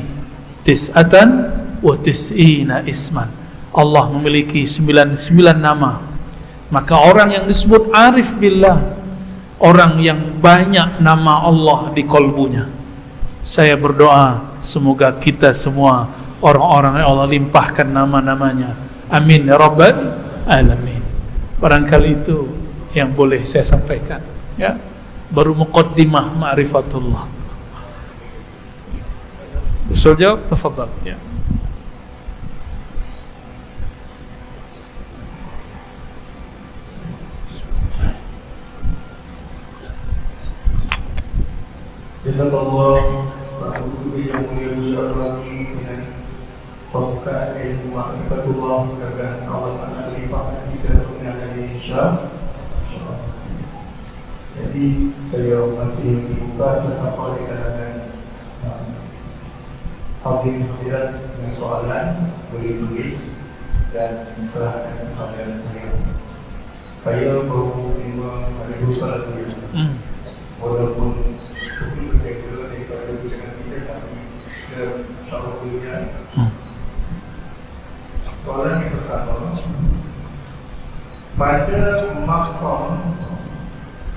tis'atan wa tis'ina isman. Allah memiliki 99 nama. Maka orang yang disebut arif billah, orang yang banyak nama Allah di kolbunya. Saya berdoa semoga kita semua orang-orang yang Allah limpahkan nama-namanya. Amin ya rabbal alamin. Barangkali itu yang boleh saya sampaikan, ya. Baru muqaddimah ma'rifatullah. Usul jawab, tafadhal, ya. Jazakallah yang mulia lagi dengan pembukaan ilmu ma'rifatullah, mudah-mudahan Allah akan limpahkan kita dengan insya. Jadi saya masih dibuka sesama oleh kalangan hadirin hadirat dengan soalan boleh tulis dan serahkan kepada saya. Saya baru terima hari soalan dia. Walaupun mungkin berbeza daripada ucapan kita, tapi kita insyaAllah boleh. Soalan yang pertama, pada maqam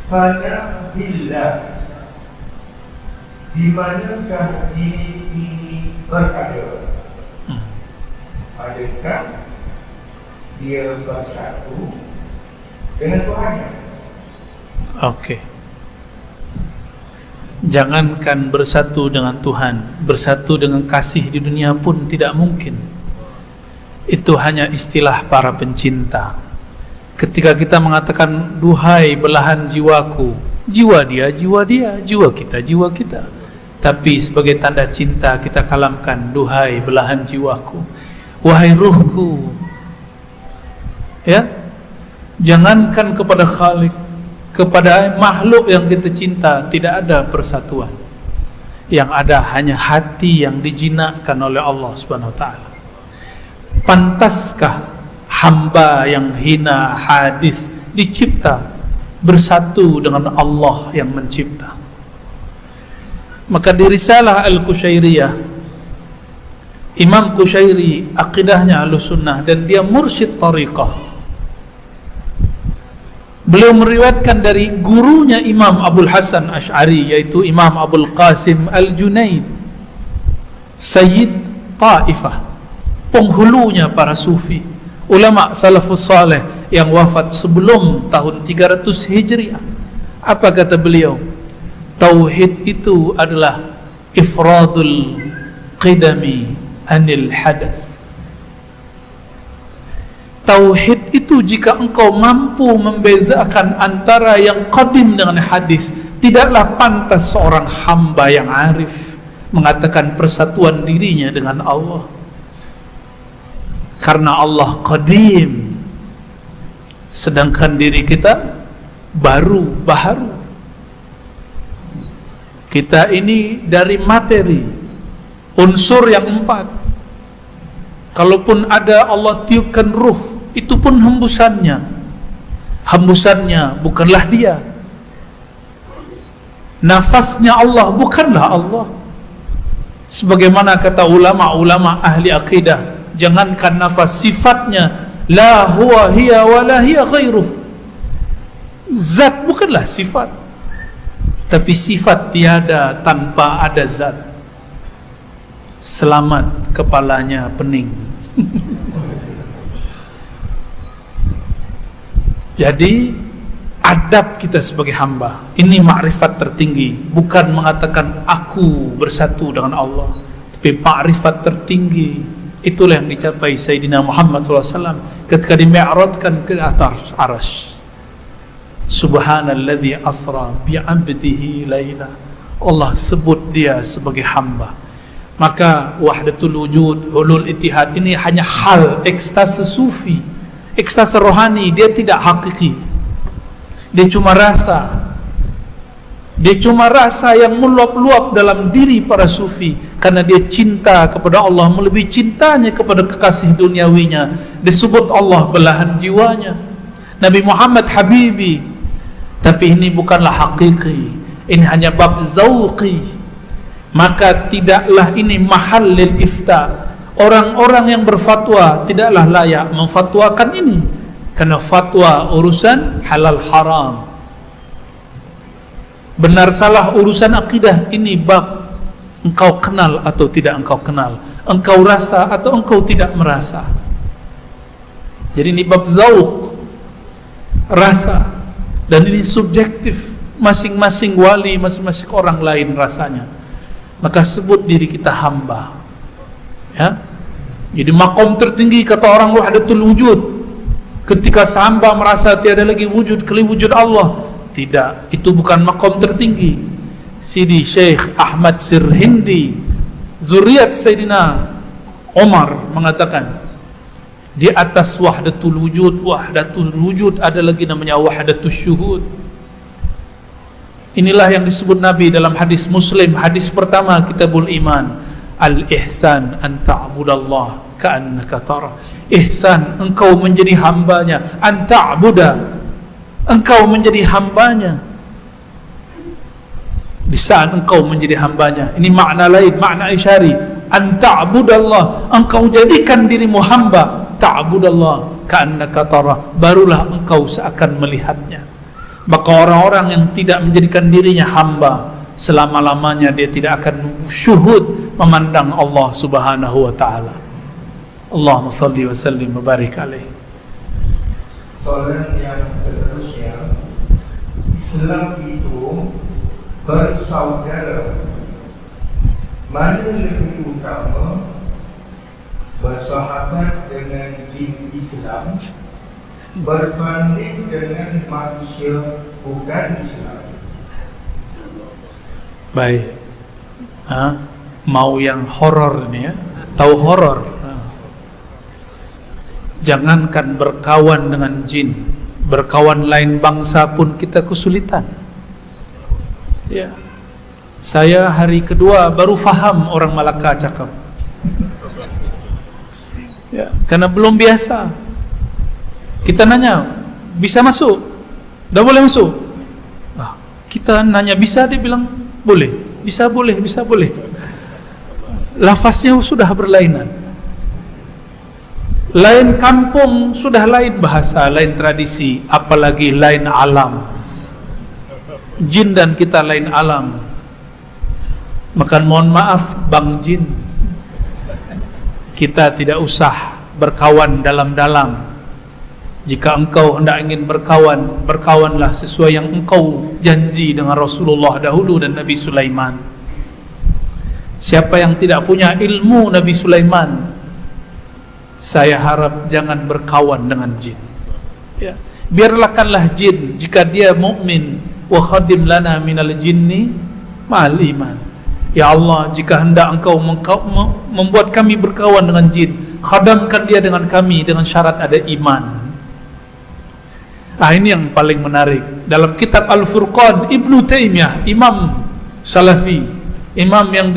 fana billah, di manakah diri ini berada? Adakah dia bersatu dengan Tuhannya? Okey. Jangankan bersatu dengan Tuhan, bersatu dengan kasih di dunia pun tidak mungkin. Itu hanya istilah para pencinta. Ketika kita mengatakan duhai belahan jiwaku, jiwa dia, jiwa kita, jiwa kita. Tapi sebagai tanda cinta kita kalamkan duhai belahan jiwaku, wahai ruhku. Ya, jangankan kepada Khalik, kepada makhluk yang kita cinta tidak ada persatuan. Yang ada hanya hati yang dijinakkan oleh Allah Subhanahu wa taala. Pantaskah hamba yang hina hadis dicipta bersatu dengan Allah yang mencipta? Maka di Risalah Al-Qushairiyah, Imam Qushairi akidahnya Ahlussunnah dan dia mursyid tariqah. Beliau meriwayatkan dari gurunya Imam Abul Hasan Asy'ari, yaitu Imam Abul Qasim Al-Junaid, Sayyid Taifah, penghulunya para sufi, ulama salafus saleh yang wafat sebelum tahun 300 Hijriah. Apa kata beliau? Tauhid itu adalah ifradul qidami anil hadath. Tauhid itu jika engkau mampu membezakan antara yang qadim dengan hadis, tidaklah pantas seorang hamba yang arif mengatakan persatuan dirinya dengan Allah. Karena Allah qadim, sedangkan diri kita baru. Kita ini dari materi, unsur yang 4. Kalaupun ada Allah tiupkan ruh, itu pun hembusannya bukanlah dia. Nafasnya Allah bukanlah Allah. Sebagaimana kata ulama-ulama ahli akidah, jangankan nafas, sifatnya la huwa hiya wa la hiya ghairuh. Zat bukanlah sifat, tapi sifat tiada tanpa ada zat. Selamat kepalanya pening. Jadi adab kita sebagai hamba ini makrifat tertinggi, bukan mengatakan aku bersatu dengan Allah, tapi makrifat tertinggi. Itulah yang dicapai Sayyidina Muhammad SAW ketika dimi'rajkan ke atas arsy. Subhanalladzi asra bi'abdihi laila. Allah sebut dia sebagai hamba. Maka wahdatul wujud, hulul ittihad ini hanya hal ekstase sufi, ekstase rohani. Dia tidak hakiki, dia cuma rasa. Dia cuma rasa yang meluap-luap dalam diri para sufi, karena dia cinta kepada Allah melebihi cintanya kepada kekasih duniawinya. Disebut Allah belahan jiwanya, Nabi Muhammad Habibi. Tapi ini bukanlah hakiki, ini hanya bab zauqi. Maka tidaklah ini mahal lil ifta. Orang-orang yang berfatwa tidaklah layak memfatwakan ini, karena fatwa urusan halal haram, benar salah urusan akidah. Ini bab engkau kenal atau tidak engkau kenal. Engkau rasa atau engkau tidak merasa. Jadi ini bab zauq, rasa, dan ini subjektif, masing-masing wali, masing-masing orang lain rasanya. Maka sebut diri kita hamba, ya. Jadi makom tertinggi kata orang wahdatul wujud, ketika hamba merasa tiada lagi wujud kecuali wujud Allah. Tidak, itu bukan makom tertinggi. Sidi Syekh Ahmad Sirhindi, zuriat Sayyidina Umar, mengatakan di atas wahdatul wujud ada lagi namanya wahdatul syuhud. Inilah yang disebut Nabi dalam hadis Muslim, hadis pertama Kitabul Iman, al-ihsan an ta'budallah ka'annaka tara. Ihsan, engkau menjadi hambanya, an ta'buda, engkau menjadi hambanya. Di saat engkau menjadi hambanya, ini makna lain, makna isyari, an ta'budallah, engkau jadikan dirimu hamba, ta'budallah ka'annaka tara, barulah engkau seakan melihatnya. Maka orang-orang yang tidak menjadikan dirinya hamba, selama-lamanya dia tidak akan syuhud memandang Allah Subhanahu wa taala. Allahumma salli wa sallim wa barik alaihi. Soalan yang seterusnya, Islam itu bersaudara, mana lebih utama, bersahabat dengan jin Islam berbanding dengan manusia bukan Islam? Baik, mau yang horor nih ya, tahu horor? Jangankan berkawan dengan jin, berkawan lain bangsa pun kita kesulitan. Ya, saya hari kedua baru faham orang Malaka cakap. Ya, karena belum biasa. Kita nanya, bisa masuk? Dah boleh masuk? Kita nanya bisa, dia bilang boleh. Bisa boleh, bisa boleh. Lafaznya sudah berlainan. Lain kampung, sudah lain bahasa, lain tradisi, apalagi lain alam. Jin dan kita lain alam. Maka mohon maaf Bang Jin, kita tidak usah berkawan dalam-dalam. Jika engkau hendak ingin berkawan, berkawanlah sesuai yang engkau janji dengan Rasulullah dahulu dan Nabi Sulaiman. Siapa yang tidak punya ilmu Nabi Sulaiman, saya harap jangan berkawan dengan jin. Ya, biarlahkanlah jin jika dia mukmin, wa khadim lana minal jinni ma'al iman. Ya Allah, jika hendak engkau membuat kami berkawan dengan jin, khadamkan dia dengan kami dengan syarat ada iman. Ini yang paling menarik. Dalam kitab Al-Furqan, Ibnu Taimiyah, imam Salafi, imam yang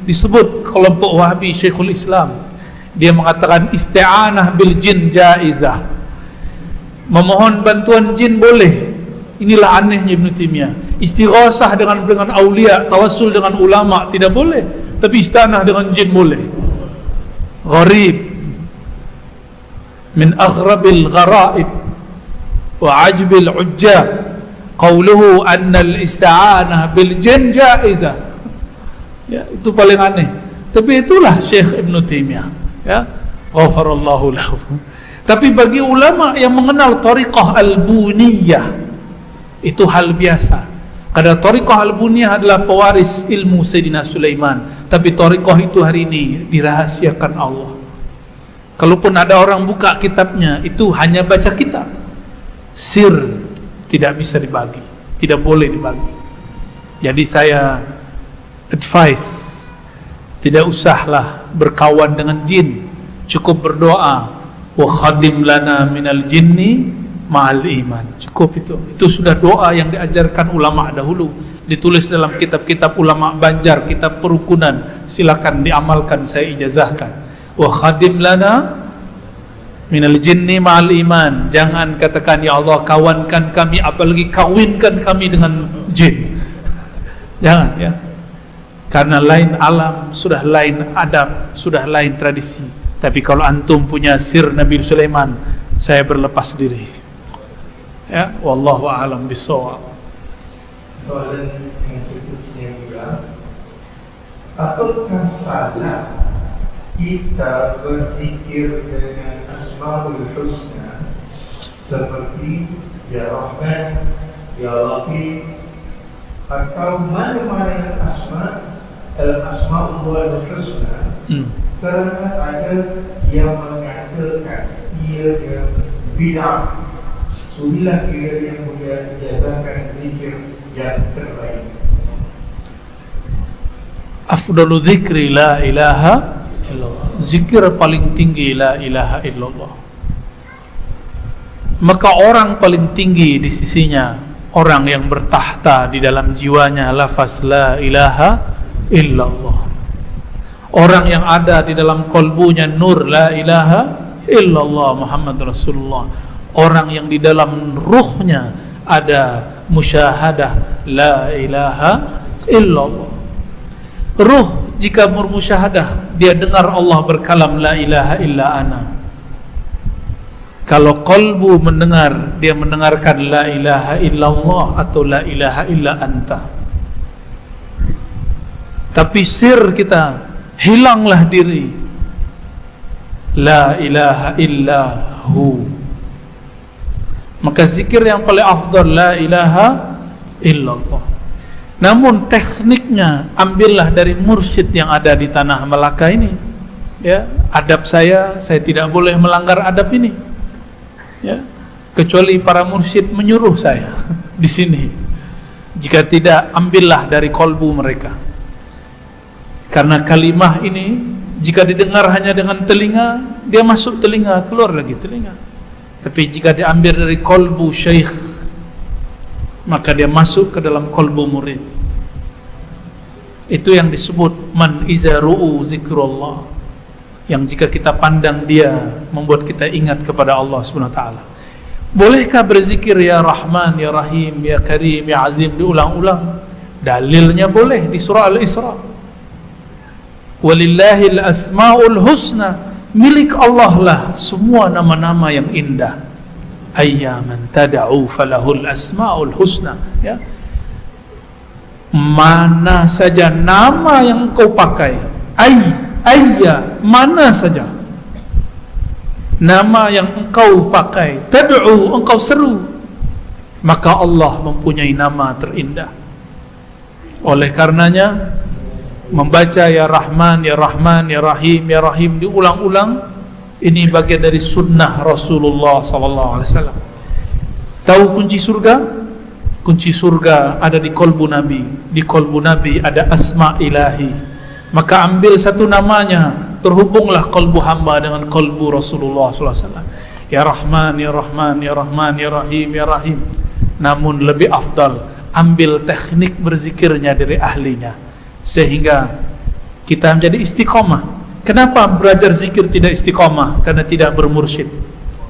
disebut kelompok Wahabi, Syekhul Islam, dia mengatakan isti'anah bil jin jaizah, memohon bantuan jin boleh. Inilah anehnya Ibnu Taimiyah. Istighasah dengan aulia, tawassul dengan ulama tidak boleh, tapi isti'anah dengan jin boleh. Gharib min aghrabil gharaib wa ajbil ujjab qawluhu anna al-isti'anah bil jin jaizah. Ya, itu paling aneh. Tapi itulah Syekh Ibn Taimiyah, ya, ghafarallahu lahu. Tapi bagi ulama yang mengenal tariqah al-buniyah, itu hal biasa. Karena tariqah al-buniyah adalah pewaris ilmu Sayyidina Sulaiman, tapi tariqah itu hari ini dirahasiakan Allah. Kalaupun ada orang buka kitabnya, itu hanya baca kitab. Sir tidak bisa dibagi, tidak boleh dibagi. Jadi saya advice, tidak usahlah berkawan dengan jin, cukup berdoa, wa khadim lana minal jinni ma'al iman. Cukup itu sudah doa yang diajarkan ulama dahulu, ditulis dalam kitab-kitab ulama Banjar, kitab perukunan. Silakan diamalkan, saya ijazahkan. Wa khadim lana minal jinni ma'al iman. Jangan katakan ya Allah kawankan kami, apalagi kawinkan kami dengan jin. Jangan, ya. Karena lain alam, sudah lain adab, sudah lain tradisi. Tapi kalau antum punya sir Nabi Sulaiman, saya berlepas diri. Ya, wallahu a'lam bishawab. Soalan yang seterusnya juga, apakah salah kita berzikir dengan Asmaul Husna seperti Ya Rahman, Ya Latif, atau mana-mana Asmaul Husna, kerana ada yang mengatakan ia yang bid'ah. Inilah kira yang mulia dijazakan zikir yang terbaik. Afdalu dzikri la ilaha illallah. Zikir paling tinggi la ilaha illallah. Maka orang paling tinggi di sisinya orang yang bertahta di dalam jiwanya lafaz la ilaha illallah. Orang yang ada di dalam kolbunya nur la ilaha illallah Muhammad Rasulullah. Orang yang di dalam ruhnya ada musyahadah la ilaha illallah. Ruh jika bermusyahadah, dia dengar Allah berkalam la ilaha illa ana. Kalau qalbu mendengar, dia mendengarkan la ilaha illallah atau la ilaha illa anta. Tapi sir kita, hilanglah diri, la ilaha illahu. Maka zikir yang paling afdal la ilaha illallah. Namun tekniknya ambillah dari mursyid yang ada di tanah Melaka ini. Ya, adab saya tidak boleh melanggar adab ini. Ya, kecuali para mursyid menyuruh saya di sini. Jika tidak, ambillah dari kolbu mereka. Karena kalimah ini jika didengar hanya dengan telinga, dia masuk telinga, keluar lagi telinga. Tapi jika diambil dari kolbu syekh, maka dia masuk ke dalam kolbu murid. Itu yang disebut man iza ru'u zikrullah, yang jika kita pandang dia membuat kita ingat kepada Allah Subhanahu wa taala. Bolehkah berzikir ya Rahman, ya Rahim, ya Karim, ya Azim diulang-ulang? Dalilnya boleh di surah Al-Isra. Walillahil asmaul husna, milik Allah lah semua nama-nama yang indah. Ayyaman tad'u falahul asmaul husna. Ya, mana saja nama yang kau pakai, ayya, mana saja nama yang engkau pakai, tad'u, engkau seru, maka Allah mempunyai nama terindah. Oleh karenanya membaca ya Rahman, ya Rahman, ya Rahim, ya Rahim diulang-ulang, ini bagian dari sunnah Rasulullah sallallahu alaihi wasallam. Tahu kunci surga? Kunci surga ada di kolbu Nabi. Di kolbu Nabi ada asma ilahi. Maka ambil satu namanya, terhubunglah kolbu hamba dengan kolbu Rasulullah SAW. Ya Rahman, ya Rahman, ya Rahman, ya Rahim, ya Rahim. Namun lebih afdal, ambil teknik berzikirnya dari ahlinya, sehingga kita menjadi istiqomah. Kenapa belajar zikir tidak istiqomah? Karena tidak bermursyid.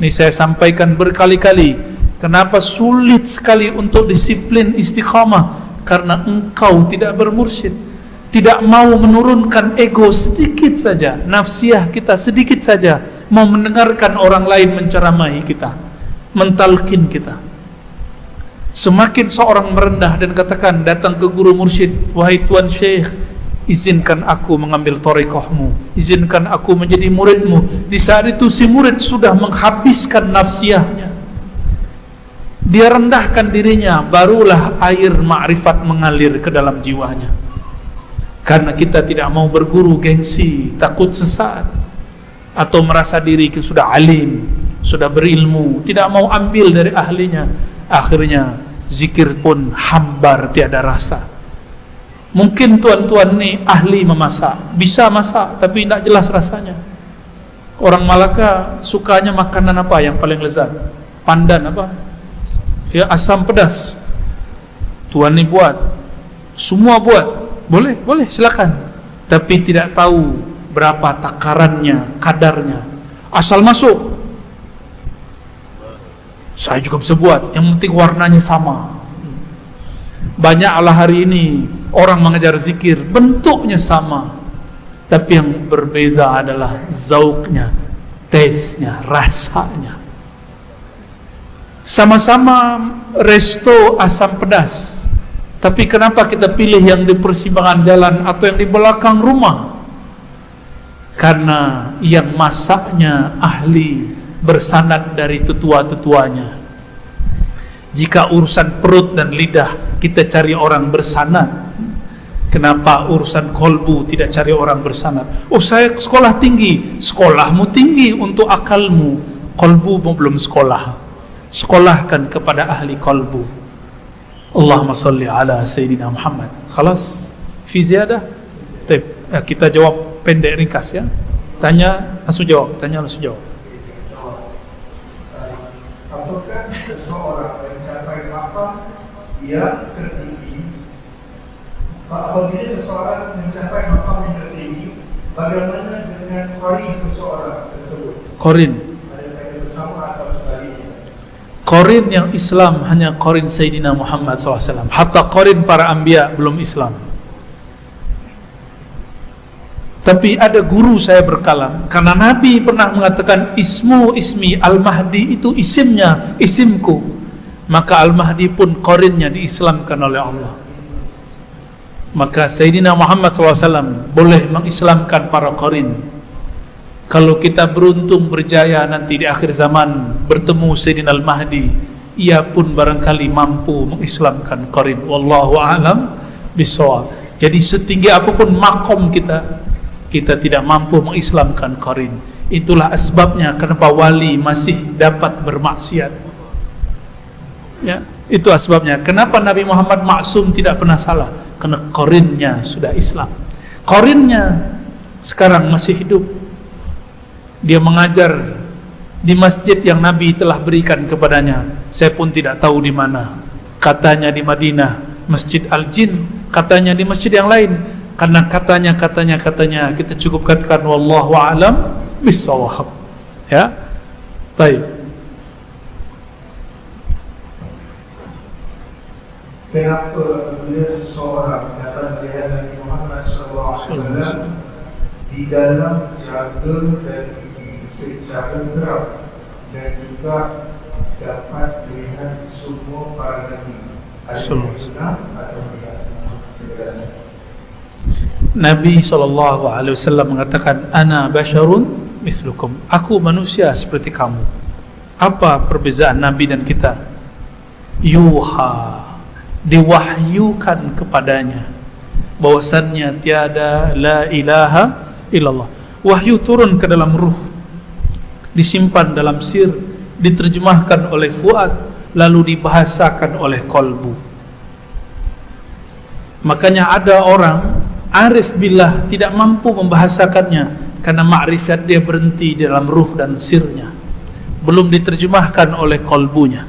Ini saya sampaikan berkali-kali. Kenapa sulit sekali untuk disiplin istiqamah? Karena engkau tidak bermursyid, tidak mau menurunkan ego sedikit saja, nafsiyah kita sedikit saja, mau mendengarkan orang lain menceramahi kita, mentalkin kita. Semakin seorang merendah dan katakan, datang ke guru mursyid, wahai tuan syekh, izinkan aku mengambil thariqahmu, izinkan aku menjadi muridmu. Di saat itu si murid sudah menghabiskan nafsiyahnya, dia rendahkan dirinya, barulah air ma'rifat mengalir ke dalam jiwanya. Karena kita tidak mau berguru gengsi, takut sesat, atau merasa diri kita sudah alim, sudah berilmu, tidak mau ambil dari ahlinya. Akhirnya zikir pun hambar, tiada rasa. Mungkin tuan-tuan ni ahli memasak, bisa masak, tapi tidak jelas rasanya. Orang Malaka sukanya makanan apa yang paling lezat? Pandan apa? Ya, asam pedas. Tuan ni buat, semua buat, boleh silakan. Tapi tidak tahu berapa takarannya, kadarnya. Asal masuk, saya juga bisa buat, yang penting warnanya sama. Banyaklah hari ini orang mengajar zikir, bentuknya sama, tapi yang berbeza adalah zauknya, taste-nya, rasanya. Sama-sama resto asam pedas, tapi kenapa kita pilih yang di persimpangan jalan atau yang di belakang rumah? karena yang masaknya ahli bersanad dari tetua-tetuanya. Jika urusan perut dan lidah kita cari orang bersanad, kenapa urusan kolbu tidak cari orang bersanad? Oh, saya sekolah tinggi. Sekolahmu tinggi untuk akalmu, kolbumu belum sekolah. Sekolahkan kepada ahli kolbu. Allahumma salli ala Sayyidina Muhammad. Khalas? Fi ziyadah? Baik, kita jawab pendek ringkas ya. Tanya langsung jawab, tanya langsung jawab. Apakah seseorang mencapai maqam yang tertinggi? Apabila seseorang mencapai maqam yang tertinggi, bagaimana dengan qarin seseorang tersebut? Qarin. Adakah bersama atau sebaliknya? Qarin yang Islam hanya qarin Sayyidina Muhammad SAW. Hatta qarin para anbiya belum Islam. Tapi ada guru saya berkalam, karena Nabi pernah mengatakan ismu ismi, Al-Mahdi itu isimnya, isimku. Maka Al-Mahdi pun qarinnya diislamkan oleh Allah. Maka Sayyidina Muhammad SAW boleh mengislamkan para qarin. Kalau kita beruntung berjaya nanti di akhir zaman bertemu Sayyidina Al-Mahdi, ia pun barangkali mampu mengislamkan qarin. Wallahu a'lam bishawab. Jadi setinggi apapun makom kita tidak mampu mengislamkan qarin. Itulah asbabnya kenapa wali masih dapat bermaksiat. Ya, itu asbabnya. Kenapa Nabi Muhammad maksum tidak pernah salah? Karena qarinnya sudah Islam. Qarinnya sekarang masih hidup. Dia mengajar di masjid yang Nabi telah berikan kepadanya. Saya pun tidak tahu di mana. Katanya di Madinah, Masjid Al-Jin, katanya di masjid yang lain. Karena katanya kita cukup katakan wallahu a'lam bishawab. Ya. Baik. Kenapa bila seseorang datang melihat Nabi Muhammad SAW di dalam jaga dan gigi secara gerak dan juga dapat melihat semua para Nabi? Ada benar atau tidak? Nabi SAW mengatakan, Ana basyarun mislukum. Aku manusia seperti kamu. Apa perbezaan Nabi dan kita? Yuha, diwahyukan kepadanya bahwasannya tiada la ilaha illallah. Wahyu turun ke dalam ruh, disimpan dalam sir, diterjemahkan oleh fuad, lalu dibahasakan oleh kolbu. Makanya ada orang arif billah tidak mampu membahasakannya karena makrifat dia berhenti di dalam ruh dan sirnya, belum diterjemahkan oleh kolbunya.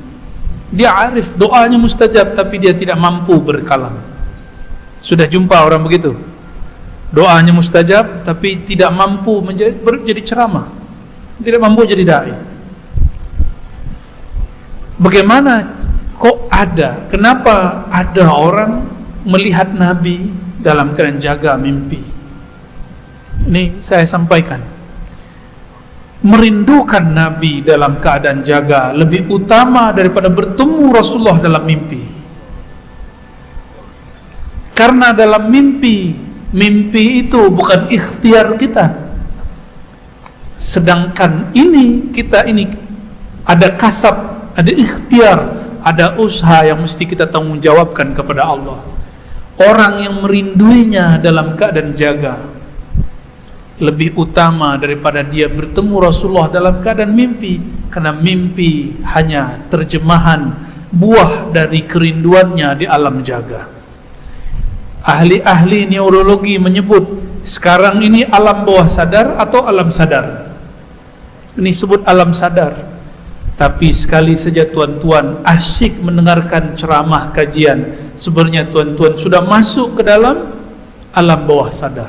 Dia arif, doanya mustajab, tapi dia tidak mampu berkalam. Sudah jumpa orang begitu? Doanya mustajab tapi tidak mampu menjadi ceramah, tidak mampu jadi dai. Bagaimana kok ada? Kenapa ada orang melihat Nabi dalam keadaan jaga mimpi? Ini saya sampaikan, merindukan Nabi dalam keadaan jaga lebih utama daripada bertemu Rasulullah dalam mimpi. Karena dalam mimpi itu bukan ikhtiar kita, sedangkan kita ini ada kasab, ada ikhtiar, ada usaha yang mesti kita tanggung jawabkan kepada Allah. Orang yang merinduinya dalam keadaan jaga lebih utama daripada dia bertemu Rasulullah dalam keadaan mimpi, karena mimpi hanya terjemahan buah dari kerinduannya di alam jaga. Ahli-ahli neurologi menyebut sekarang ini alam bawah sadar atau alam sadar. Ini sebut alam sadar. Tapi sekali saja tuan-tuan asyik mendengarkan ceramah kajian, sebenarnya tuan-tuan sudah masuk ke dalam alam bawah sadar.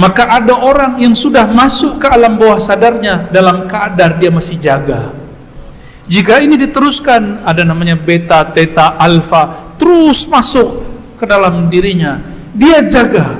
Maka ada orang yang sudah masuk ke alam bawah sadarnya dalam keadaan dia masih jaga. Jika ini diteruskan, ada namanya beta, theta, alfa, terus masuk ke dalam dirinya, dia jaga,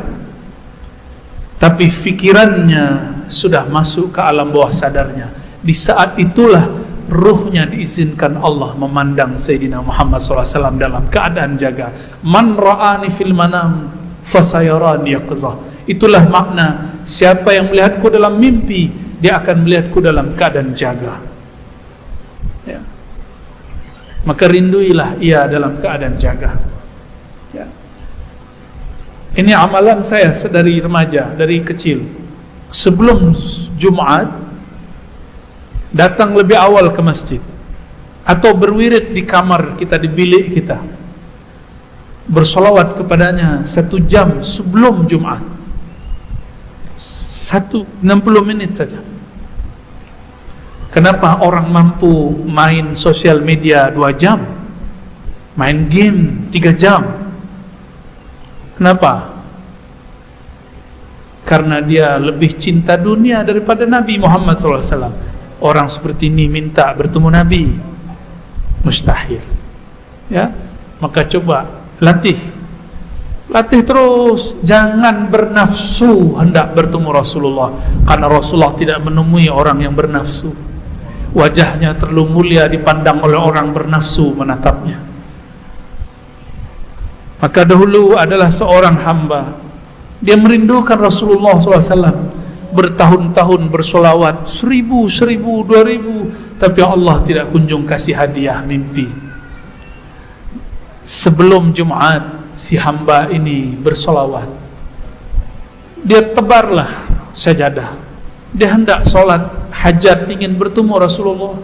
tapi fikirannya sudah masuk ke alam bawah sadarnya. Di saat itulah ruhnya diizinkan Allah memandang Sayyidina Muhammad SAW dalam keadaan jaga. Man ra'ani fil manam fasayarani yaqzah. Itulah makna siapa yang melihatku dalam mimpi, dia akan melihatku dalam keadaan jaga. Ya. Maka rinduilah ia dalam keadaan jaga. Ya. Ini amalan saya dari remaja, dari kecil. Sebelum Jumat, datang lebih awal ke masjid, atau berwirid di kamar kita, di bilik kita, bersolawat kepadanya 1 jam sebelum Jumat, 60 menit saja. Kenapa orang mampu main sosial media 2 jam, main game 3 jam? Kenapa? Karena dia lebih cinta dunia daripada Nabi Muhammad SAW. Orang seperti ini minta bertemu Nabi, mustahil. Ya, maka coba latih terus. Jangan bernafsu hendak bertemu Rasulullah, karena Rasulullah tidak menemui orang yang bernafsu. Wajahnya terlalu mulia dipandang oleh orang bernafsu menatapnya. Maka dahulu adalah seorang hamba, dia merindukan Rasulullah SAW, bertahun-tahun bersolawat 1000, 2000, tapi Allah tidak kunjung kasih hadiah mimpi. Sebelum Jumat, si hamba ini bersolawat, dia tebarlah sajadah, dia hendak solat hajat, ingin bertemu Rasulullah,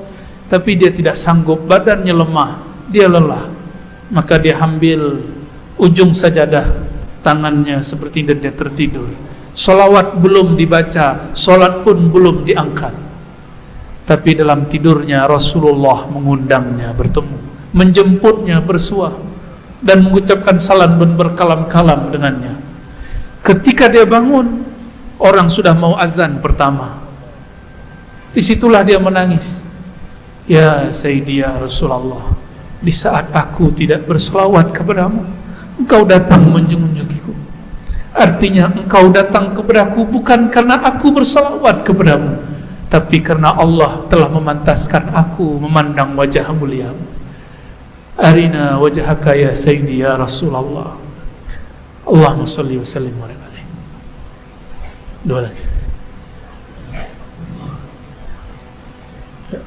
tapi dia tidak sanggup, badannya lemah, dia lelah. Maka dia ambil ujung sajadah, tangannya seperti dia tertidur. Solawat belum dibaca, solat pun belum diangkat, tapi dalam tidurnya Rasulullah mengundangnya bertemu, menjemputnya bersuah, dan mengucapkan salam dan berkalam-kalam dengannya. Ketika dia bangun, orang sudah mau azan pertama. Disitulah dia menangis. Ya Sayyidi ya Rasulullah, di saat aku tidak bersolawat kepadamu, engkau datang menjunjukiku. Artinya engkau datang kepadaku bukan karena aku bersolawat kepadamu, tapi karena Allah telah memantaskan aku memandang wajah muliamu. Arina wajhaka ya Sayyidi ya Rasulullah. Allahumma salli wa sallim wa barik alaihi. Dua lagi.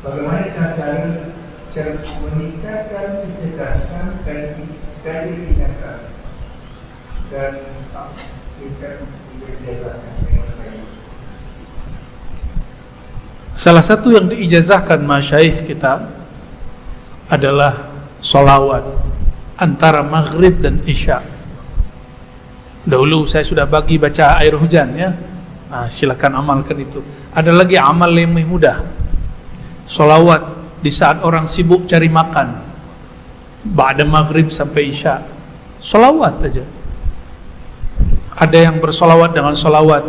Bagaimana cara meningkatkan kecerdasan dan ingatan dan tingkat diijazahkan dengan baik? Salah satu yang diijazahkan masyayikh kita adalah solawat antara maghrib dan isya. Dahulu saya sudah bagi baca air hujan, ya. Nah, silakan amalkan itu. Ada lagi amal yang lebih mudah, solawat di saat orang sibuk cari makan, ba'da maghrib sampai isya, solawat aja. Ada yang bersolawat dengan solawat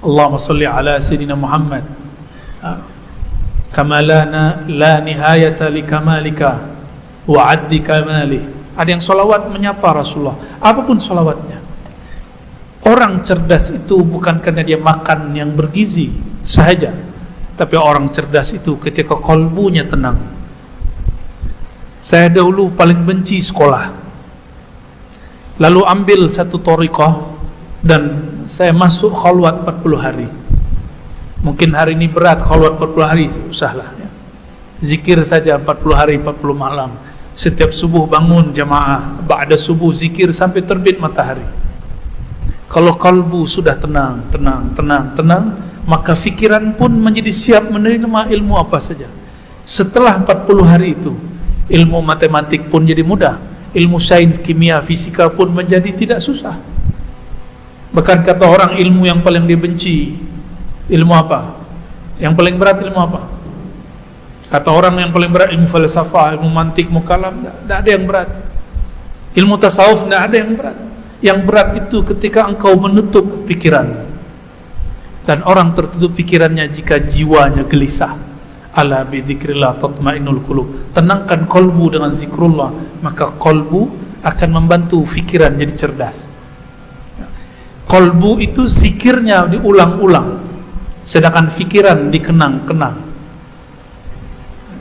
Allahumma salli ala Sayyidina Muhammad, kamalana la nihayata li kamalika wa addi kamalih. Ada yang solawat menyapa Rasulullah, apapun solawatnya. Orang cerdas itu bukan karena dia makan yang bergizi sahaja, tapi orang cerdas itu ketika kolbunya tenang. Saya dahulu paling benci sekolah, lalu ambil satu thariqah dan saya masuk khalwat 40 hari. Mungkin hari ini berat khalwat 40 hari, usahlah, ya. Zikir saja 40 hari 40 malam. Setiap subuh bangun jamaah, ba'da subuh zikir sampai terbit matahari. Kalau kalbu sudah tenang, maka fikiran pun menjadi siap menerima ilmu apa saja. Setelah 40 hari itu, ilmu matematik pun jadi mudah, ilmu sains, kimia, fisika pun menjadi tidak susah. Bahkan kata orang, ilmu yang paling dibenci ilmu apa? Yang paling berat ilmu apa? Kata orang yang paling berat ilmu falsafah, ilmu mantik, ilmu kalam. Tidak ada yang berat. Ilmu tasawuf tidak ada yang berat. Yang berat itu ketika engkau menutup pikiran, dan orang tertutup pikirannya jika jiwanya gelisah. Ala bi dzikrillah tatmainnul qulub. Tenangkan kolbu dengan zikrullah, maka kolbu akan membantu pikiran jadi cerdas. Kolbu itu zikirnya diulang-ulang, sedangkan pikiran dikenang-kenang.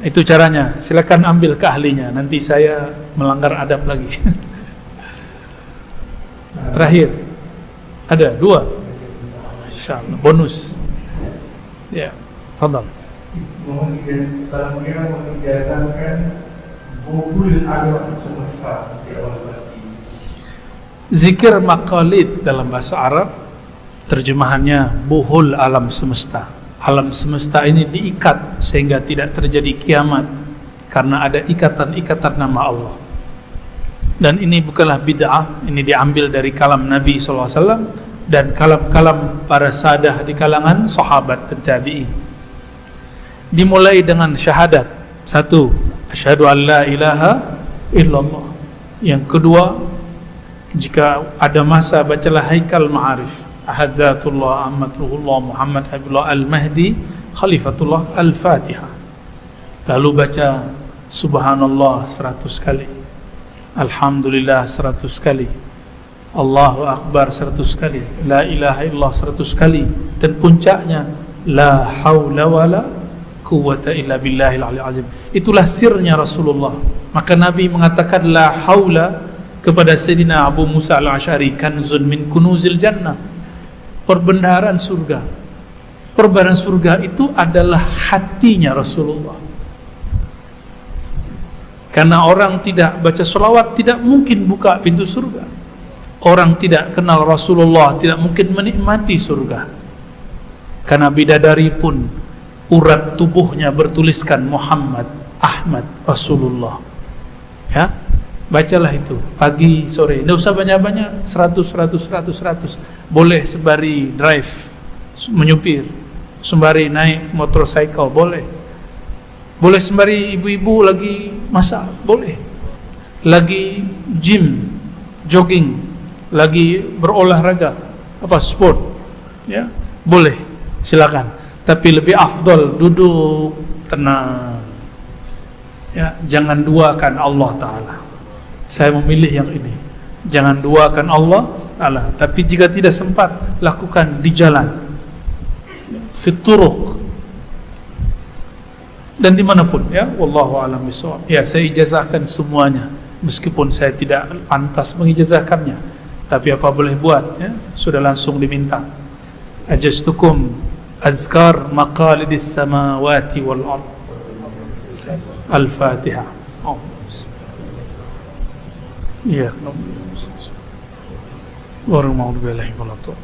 Itu caranya. Silakan ambil ke ahlinya, nanti saya melanggar adab lagi. Terakhir ada 2. Masya Allah, bonus. Ya, fadal. Mohon salam kira mengijazakan buhul alam semesta di awal hati. Zikir maqalid dalam bahasa Arab terjemahannya buhul alam semesta. Alam semesta ini diikat sehingga tidak terjadi kiamat karena ada ikatan-ikatan nama Allah. Dan ini bukanlah bid'ah, ini diambil dari kalam Nabi SAW dan kalam-kalam para sadah di kalangan sahabat dan tabi'in. Dimulai dengan syahadat. Satu, asyhadu an la ilaha illallah. Yang kedua, jika ada masa bacalah Haikal Ma'arif, Ahadzatullah Ahmadullah Muhammad Habibullah Al-Mahdi Khalifatullah Al-Fatihah. Lalu baca Subhanallah 100 kali, Alhamdulillah 100 kali, Allahu Akbar 100 kali, La ilaha illallah 100 kali, dan puncaknya La haula wala quwwata illa billahil aliyil azim. Itulah sirnya Rasulullah. Maka Nabi mengatakan La haula kepada Sayyidina Abu Musa al-Asy'ari, kanzun min kunuzil jannah, perbendaharaan surga. Perbendaharaan surga itu adalah hatinya Rasulullah. Karena orang tidak baca sholawat tidak mungkin buka pintu surga. Orang tidak kenal Rasulullah tidak mungkin menikmati surga. Karena bidadari pun urat tubuhnya bertuliskan Muhammad Ahmad Rasulullah. Ya, bacalah itu pagi sore. Tidak usah banyak-banyak, 100. Boleh sembari drive, menyupir, sembari naik motorcycle, boleh. Boleh sembari ibu-ibu lagi masak, boleh. Lagi gym, jogging, lagi berolahraga, sport, ya, boleh, silakan. Tapi lebih afdal duduk tenang. Ya, jangan duakan Allah Ta'ala. Saya memilih yang ini. Jangan duakan Allah Ta'ala. Tapi jika tidak sempat, lakukan di jalan, fit turuq, dan dimanapun. Ya, wallahu a'lam bishawab. Ya, saya ijazahkan semuanya, meskipun saya tidak pantas mengijazahkannya. Tapi apa boleh buat? Ya, sudah langsung diminta. Ajaztukum azkar maqalidis samawati wal ard. Al-Fatihah. Iya, orang mau dibelahi balato.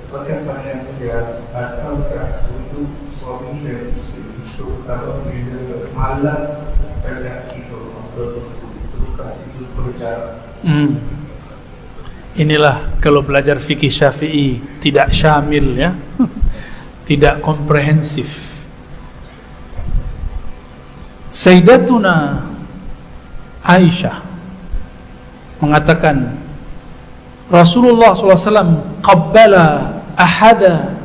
Bagaimana yang dia ataukah untuk suami dan istri itu kalau bila malam kerja itu berjalan. Inilah kalau belajar fikih Syafi'i tidak syamil, ya. Tidak komprehensif. Sayyidatuna Aisyah mengatakan Rasulullah SAW qabbala ahada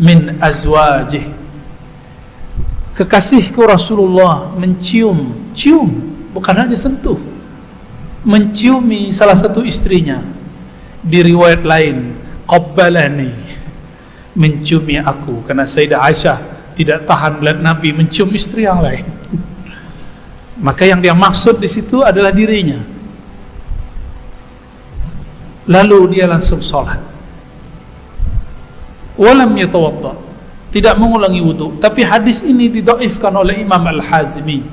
min azwajih. Kekasihku Rasulullah mencium, bukan hanya sentuh, menciumi salah satu istrinya. Di riwayat lain, qabbalani, menciumi aku, karena Sayyidah Aisyah tidak tahan melihat Nabi mencium istri yang lain. Maka yang dia maksud di situ adalah dirinya. Lalu dia langsung sholat. Walam yatawadda, tidak mengulangi wudu. Tapi hadis ini didhaifkan oleh Imam Al-Hazmi,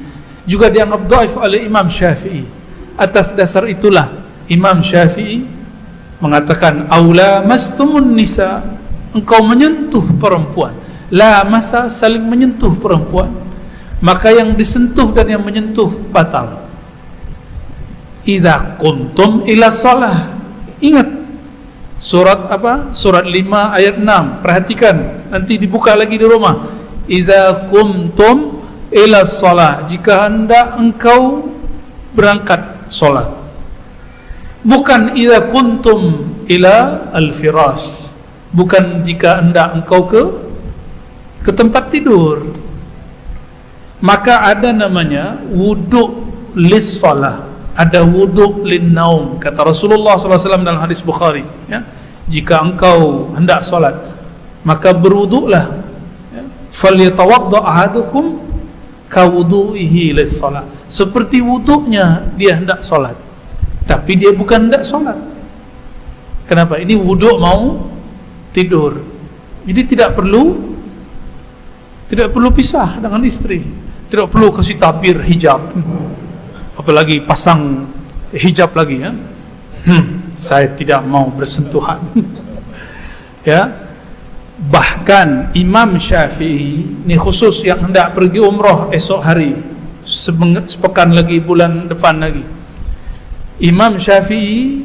juga dianggap dhaif oleh Imam Syafi'i. Atas dasar itulah Imam Syafi'i mengatakan aula mastumun nisa, engkau menyentuh perempuan. La masa, saling menyentuh perempuan. Maka yang disentuh dan yang menyentuh batal. Idza qumtum ila shalah. Ingat surat apa? Surat 5 ayat 6. Perhatikan, nanti dibuka lagi di rumah. Idza qumtum ila shalah, jika hendak engkau berangkat salat. Bukan idza kuntum ila al-firash, bukan jika hendak engkau ke tempat tidur. Maka ada namanya wudu lis salah, ada wudu lin naum. Kata Rasulullah SAW dalam hadis Bukhari, ya, jika engkau hendak salat maka berwuduklah, ya, falyatawadda ahadukum kawudu'ihi lis salat, seperti wuduknya dia hendak salat, tapi dia bukan hendak salat. Kenapa? Ini wuduk mau tidur. Jadi tidak perlu pisah dengan istri. Tidak perlu kasih tabir hijab. Apalagi pasang hijab lagi ya. Saya tidak mau bersentuhan. Ya. Bahkan Imam Syafi'i, ini khusus yang hendak pergi umrah esok hari, sepekan lagi, bulan depan lagi, Imam Syafi'i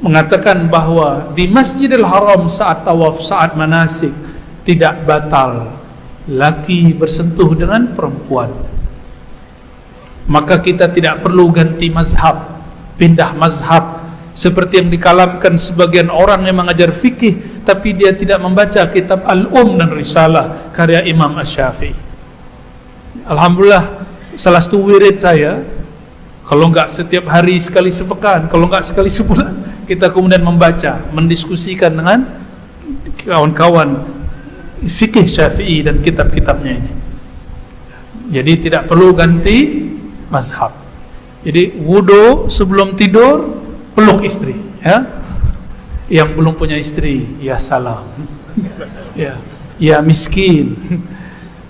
mengatakan bahawa di Masjidil Haram saat tawaf, saat manasik, tidak batal laki bersentuh dengan perempuan. Maka kita tidak perlu ganti mazhab, pindah mazhab seperti yang dikalamkan sebagian orang yang mengajar fikih tapi dia tidak membaca kitab Al-Um dan Risalah karya Imam Asy-Syafi'i. Alhamdulillah, salah satu wirid saya, kalau enggak setiap hari, sekali sepekan, kalau enggak sekali sebulan, kita kemudian membaca, mendiskusikan dengan kawan-kawan fikih Syafi'i dan kitab-kitabnya ini. Jadi tidak perlu ganti mazhab. Jadi wudu sebelum tidur, peluk istri, ya. Yang belum punya istri, ya salam. Ya miskin.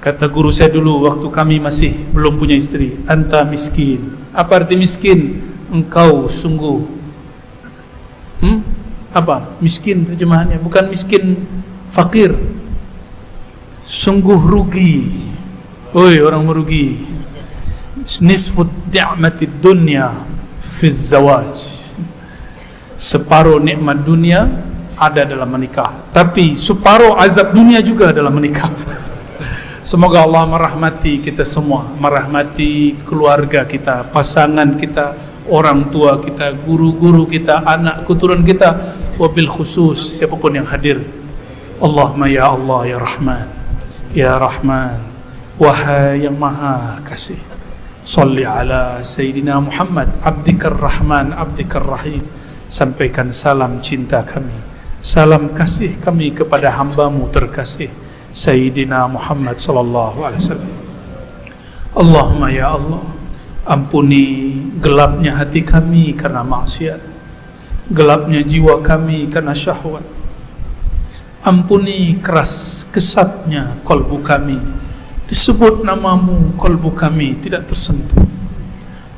Kata guru saya dulu waktu kami masih belum punya istri, anta miskin. Apa arti miskin? Engkau sungguh apa? Miskin terjemahannya bukan miskin fakir. Sungguh rugi. Oi, orang merugi. Nisfud ni'matid dunya fi zawaj. Separuh nikmat dunia ada dalam menikah, tapi separuh azab dunia juga dalam menikah. Semoga Allah merahmati kita semua, merahmati keluarga kita, pasangan kita, orang tua kita, guru-guru kita, anak keturunan kita, wabil khusus siapapun yang hadir. Allahumma ya Allah ya Rahman, ya Rahman, wahai yang maha kasih, salli ala Sayyidina Muhammad, abdikar Rahman, abdikar Rahim. Sampaikan salam cinta kami, salam kasih kami kepada hamba-Mu terkasih Sayyidina Muhammad sallallahu alaihi wasallam. Allahumma ya Allah, ampuni gelapnya hati kami karena maksiat, gelapnya jiwa kami karena syahwat. Ampuni keras kesatnya kolbu kami, disebut namamu kolbu kami tidak tersentuh,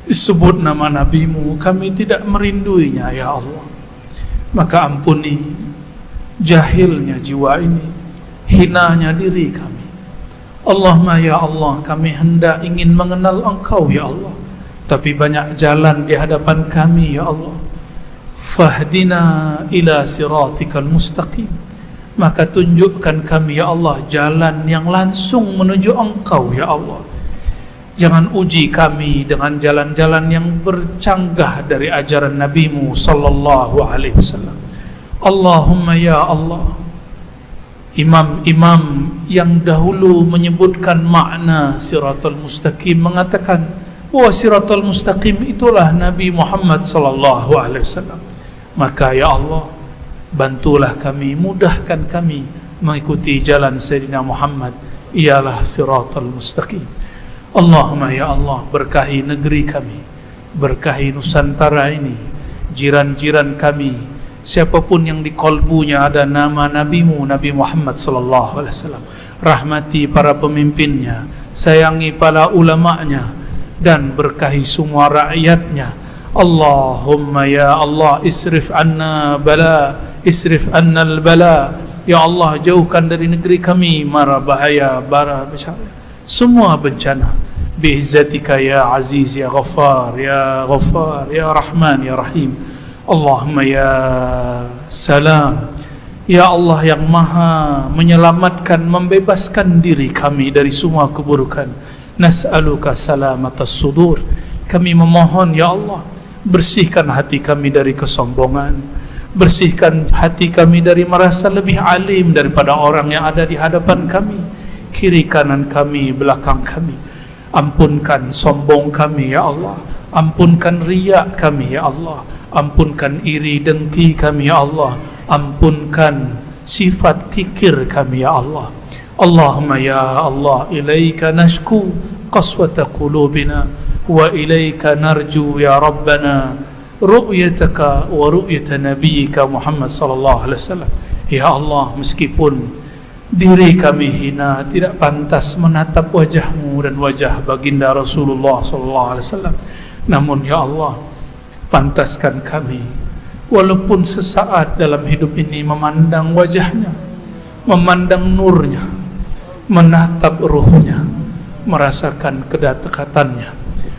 disebut nama Nabi-Mu kami tidak merinduinya ya Allah. Maka ampuni jahilnya jiwa ini, hinanya diri kami. Allahumma ya Allah, kami hendak ingin mengenal Engkau ya Allah, tapi banyak jalan di hadapan kami ya Allah. Fahdina ila siratikal mustaqim, maka tunjukkan kami ya Allah jalan yang langsung menuju Engkau ya Allah. Jangan uji kami dengan jalan-jalan yang bercanggah dari ajaran Nabi-Mu sallallahu alaihi wasallam. Allahumma ya Allah, imam-imam yang dahulu menyebutkan makna siratal mustaqim mengatakan bahwa siratal mustaqim itulah Nabi Muhammad sallallahu alaihi wasallam. Maka ya Allah, bantulah kami, mudahkan kami mengikuti jalan Sayyidina Muhammad, ialah siratal mustaqim. Allahumma ya Allah, berkahi negeri kami, berkahi Nusantara ini, jiran-jiran kami, siapapun yang di kolbunya ada nama Nabi-Mu, Nabi Muhammad sallallahu alaihi wasallam. Rahmati para pemimpinnya, sayangi para ulama'nya, dan berkahi semua rakyatnya. Allahumma ya Allah, isrif anna bala, isrif anna al-bala. Ya Allah, jauhkan dari negeri kami mara bahaya, bara bencana, semua bencana. Bi'izzatika ya Aziz ya Ghaffar, ya Ghaffar, ya Rahman, ya Rahim. Allahumma ya Salam, ya Allah yang maha menyelamatkan, membebaskan diri kami dari semua keburukan. Nas'aluka salamatas sudur, kami memohon ya Allah, bersihkan hati kami dari kesombongan, bersihkan hati kami dari merasa lebih alim daripada orang yang ada di hadapan kami, kiri kanan kami, belakang kami. Ampunkan sombong kami ya Allah, ampunkan riak kami ya Allah, ampunkan iri dengki kami ya Allah, ampunkan sifat kikir kami ya Allah. Allahumma ya Allah, ilaika nashku qaswata qulubina wa ilaika narju ya Rabbana ru'yataka wa ru'yata nabiyyika Muhammad sallallahu alaihi wasallam. Ya Allah, meskipun diri kami hina, tidak pantas menatap wajahmu dan wajah baginda Rasulullah sallallahu alaihi wasallam, namun ya Allah, pantaskan kami walaupun sesaat dalam hidup ini memandang wajahnya, memandang nurnya, menatap ruhnya, merasakan kedekatannya,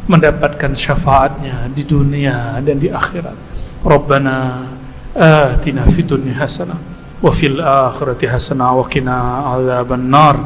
mendapatkan syafaatnya di dunia dan di akhirat. Rabbana atina fid dunya hasanah wa fil akhirati hasanah wa qina adzaban nar.